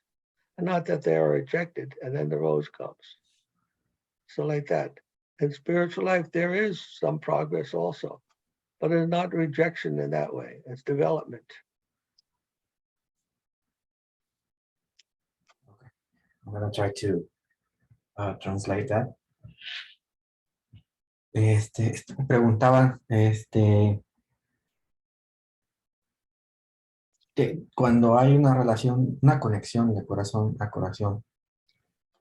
And not that they are rejected and then the rose comes. So like that. In spiritual life, there is some progress also, but it's not rejection in that way. It's development. Okay. I'm going to try to translate that. Preguntaban, que cuando hay una relación, una conexión de corazón a corazón,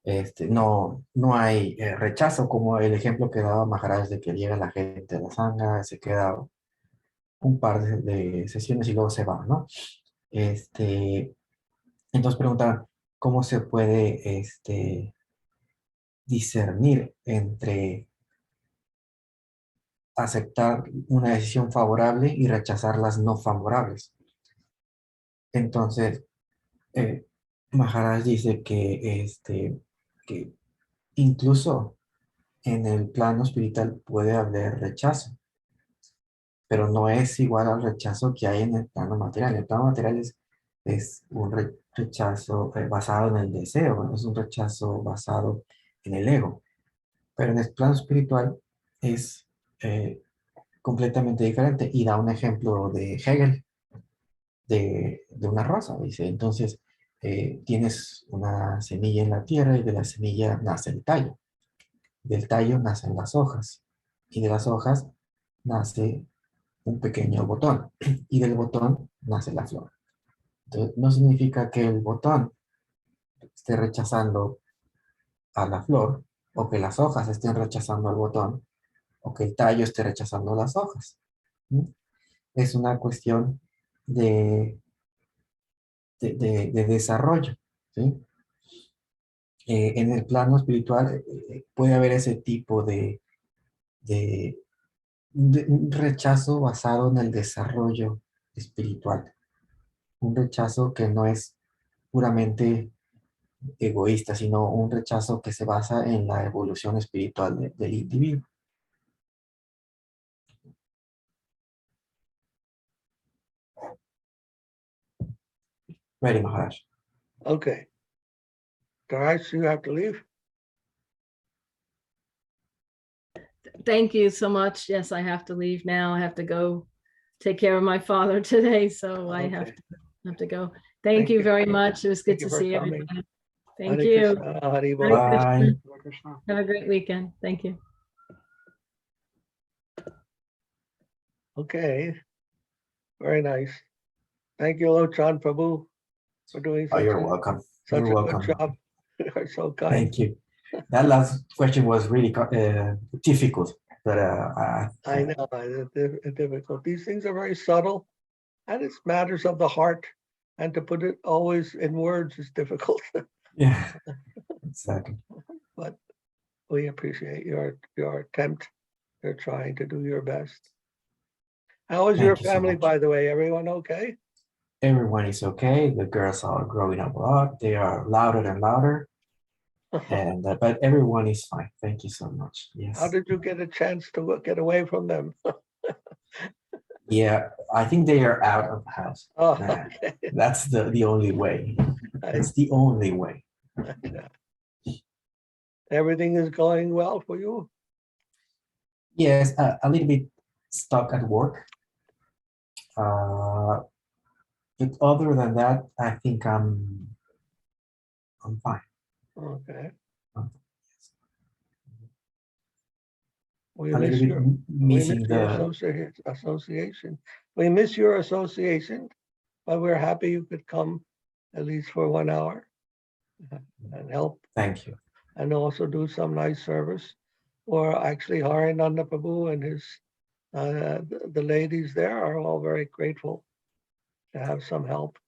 no hay rechazo, como el ejemplo que daba Maharaja de que llega la gente a la sanga, se queda un par de sesiones y luego se va, ¿no? Entonces preguntaban, ¿cómo se puede discernir entre aceptar una decisión favorable y rechazar las no favorables? Entonces, Maharaj dice que incluso en el plano espiritual puede haber rechazo, pero no es igual al rechazo que hay en el plano material. El plano material es un rechazo basado en el deseo, es un rechazo basado en el ego. Pero en el plano espiritual es completamente diferente. Y da un ejemplo de Hegel, de una rosa, dice. Entonces, tienes una semilla en la tierra y de la semilla nace el tallo. Del tallo nacen las hojas y de las hojas nace un pequeño botón y del botón nace la flor. Entonces, no significa que el botón esté rechazando a la flor o que las hojas estén rechazando al botón o que el tallo esté rechazando las hojas. Es una cuestión de desarrollo, ¿sí? En el plano espiritual puede haber ese tipo de un rechazo basado en el desarrollo espiritual. Un rechazo que no es puramente egoísta, sino un rechazo que se basa en la evolución espiritual del individuo. Ready, Maharaj. Okay. Guys, you have to leave. Thank you so much. Yes, I have to leave now. I have to go take care of my father today, so I have to go. Thank you very much. It was good to see everybody. Thank you. Bye. Have a great weekend. Thank you. Okay. Very nice. Thank you, Lochan Prabhu, for doing such You're welcome. Such You're a welcome. good job. You're so kind. Thank you. That last question was really difficult, but I know, it's difficult. These things are very subtle, and it's matters of the heart. And to put it always in words is difficult. yeah, exactly. But we appreciate your attempt. You're trying to do your best. How is your Thank you so family, much. by the way? Everyone okay? Everyone is okay. The girls are growing up a lot. They are louder and louder. And but everyone is fine. Thank you so much. Yes. How did you get a chance to get away from them? Yeah, I think they are out of the house. Oh, okay. That's the only way. It's the only way. Everything is going well for you? Yes, a little bit stuck at work. But other than that, I think I'm fine. Okay. Um, We A little miss bit your, we miss missing your the. association. We miss your association, but we're happy you could come at least for 1 hour and help Thank you. and also do some nice service. Or actually, Harinanda Prabhu and his the ladies there are all very grateful to have some help.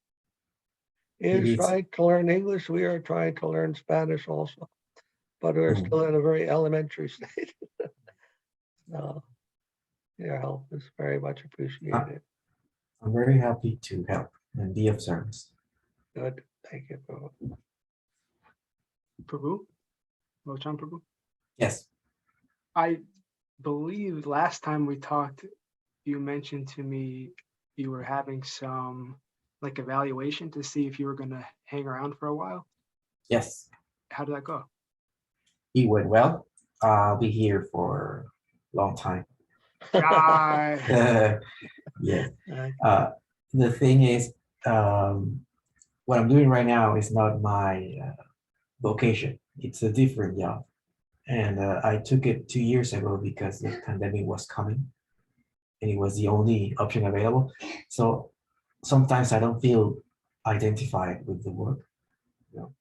He It is is. trying to learn English. We are trying to learn Spanish also, but we're Mm. still in a very elementary state. So your help is very much appreciated. I'm very happy to help and be of service. Good. Thank you, Prabhu. Prabhu? Lochan Prabhu? Yes. I believe last time we talked, you mentioned to me you were having some like evaluation to see if you were going to hang around for a while. Yes. How did that go? It went well. I'll be here for a long time. Jai. Yeah. Okay. The thing is, what I'm doing right now is not my vocation. It's a different job. And I took it 2 years ago because the pandemic was coming and it was the only option available. So sometimes I don't feel identified with the work. You know,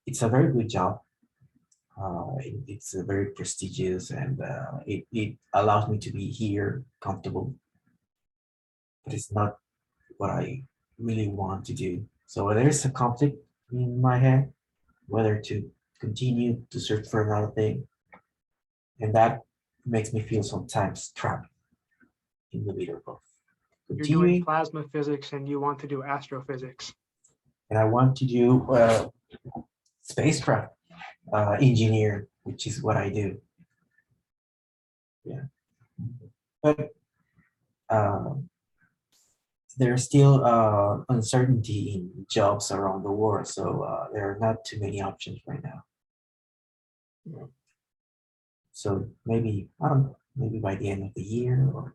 it's a very good job. It's very prestigious and it allows me to be here comfortable, but it's not what I really want to do. So there's a conflict in my head whether to continue to search for another thing, and that makes me feel sometimes trapped in the middle of You're doing continuing, plasma physics and you want to do astrophysics. and I want to do spacecraft engineer, which is what I do. Yeah, but there's still uncertainty in jobs around the world, so there are not too many options right now. Yeah. So maybe, I don't know, maybe by the end of the year or.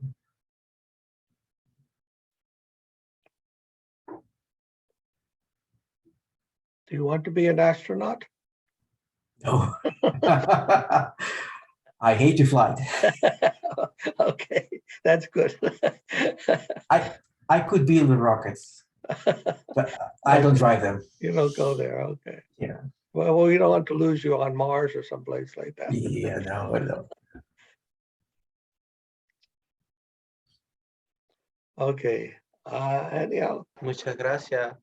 Do you want to be an astronaut? No. I hate to fly. Okay, that's good. I could build the rockets, but I don't drive them. You don't go there, okay. Yeah. Well, we don't want to lose you on Mars or someplace like that. Yeah, no. Okay, anyhow. Muchas gracias,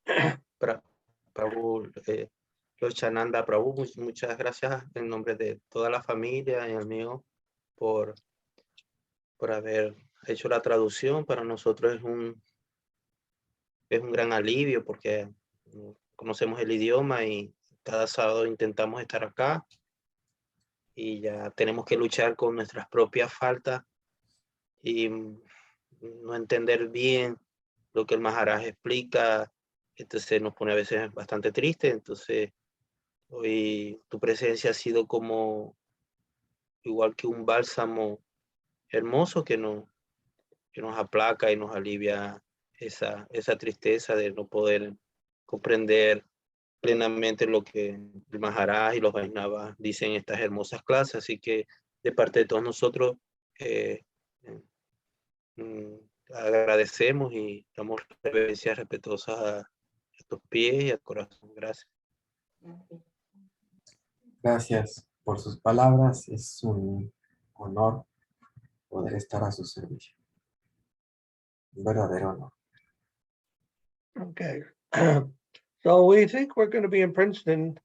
Prabhu, Lochananda Prabhu. Muchas gracias en nombre de toda la familia y el mío por haber hecho la traducción. Para nosotros es un gran alivio porque conocemos el idioma y cada sábado intentamos estar acá y ya tenemos que luchar con nuestras propias faltas y no entender bien lo que el Maharaja explica, entonces nos pone a veces bastante triste. Entonces hoy tu presencia ha sido como igual que un bálsamo hermoso que nos aplaca y nos alivia esa tristeza de no poder comprender plenamente lo que el Maharaj y los Vaishnavas dicen en estas hermosas clases. Así que de parte de todos nosotros agradecemos y damos reverencias respetuosas a tus pies y al corazón. Gracias. Gracias por sus palabras. Es un honor poder estar a su servicio. Un verdadero honor. Okay. So we think we're going to be in Princeton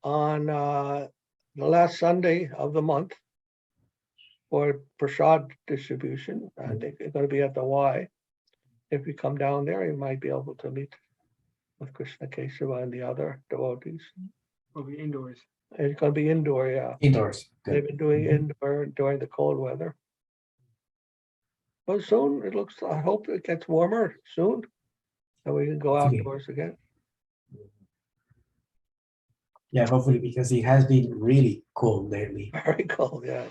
on the last Sunday of the month for prasad distribution. I think it's going to be at the Y. If you come down there, you might be able to meet with Krishna Kesava and the other devotees. We'll be indoors. It's going to be indoor, yeah. Indoors. Good. They've been doing indoor during the cold weather. But soon it looks, I hope it gets warmer soon and we can go Okay. outdoors again. Yeah, hopefully, because it has been really cold lately. Very cold, yeah.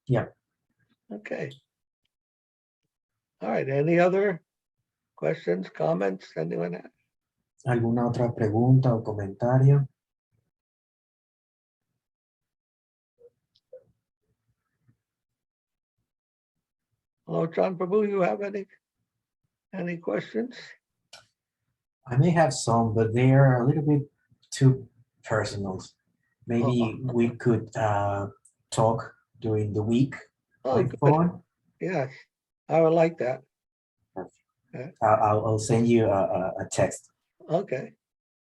Yeah. Okay. All right, any other questions, comments, anyone have? ¿Alguna otra pregunta o comentario? Hello, John Prabhu, you have any questions? I may have some, but they are a little bit too personal. Maybe we could talk during the week Oh, by good. phone. Yes, I would like that. I'll send you a text. Okay.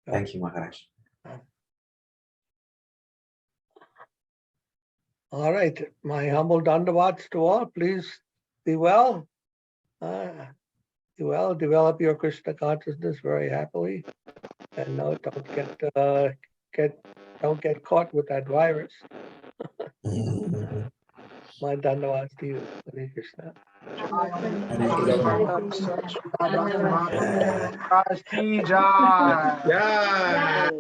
Thank you, Maharaj. All right, my humble dandavats to all. Please be well. Be well, develop your Krishna consciousness very happily, and no, don't get caught with that virus. My dandavats to you, Hare Krishna. Ki jai. Yeah.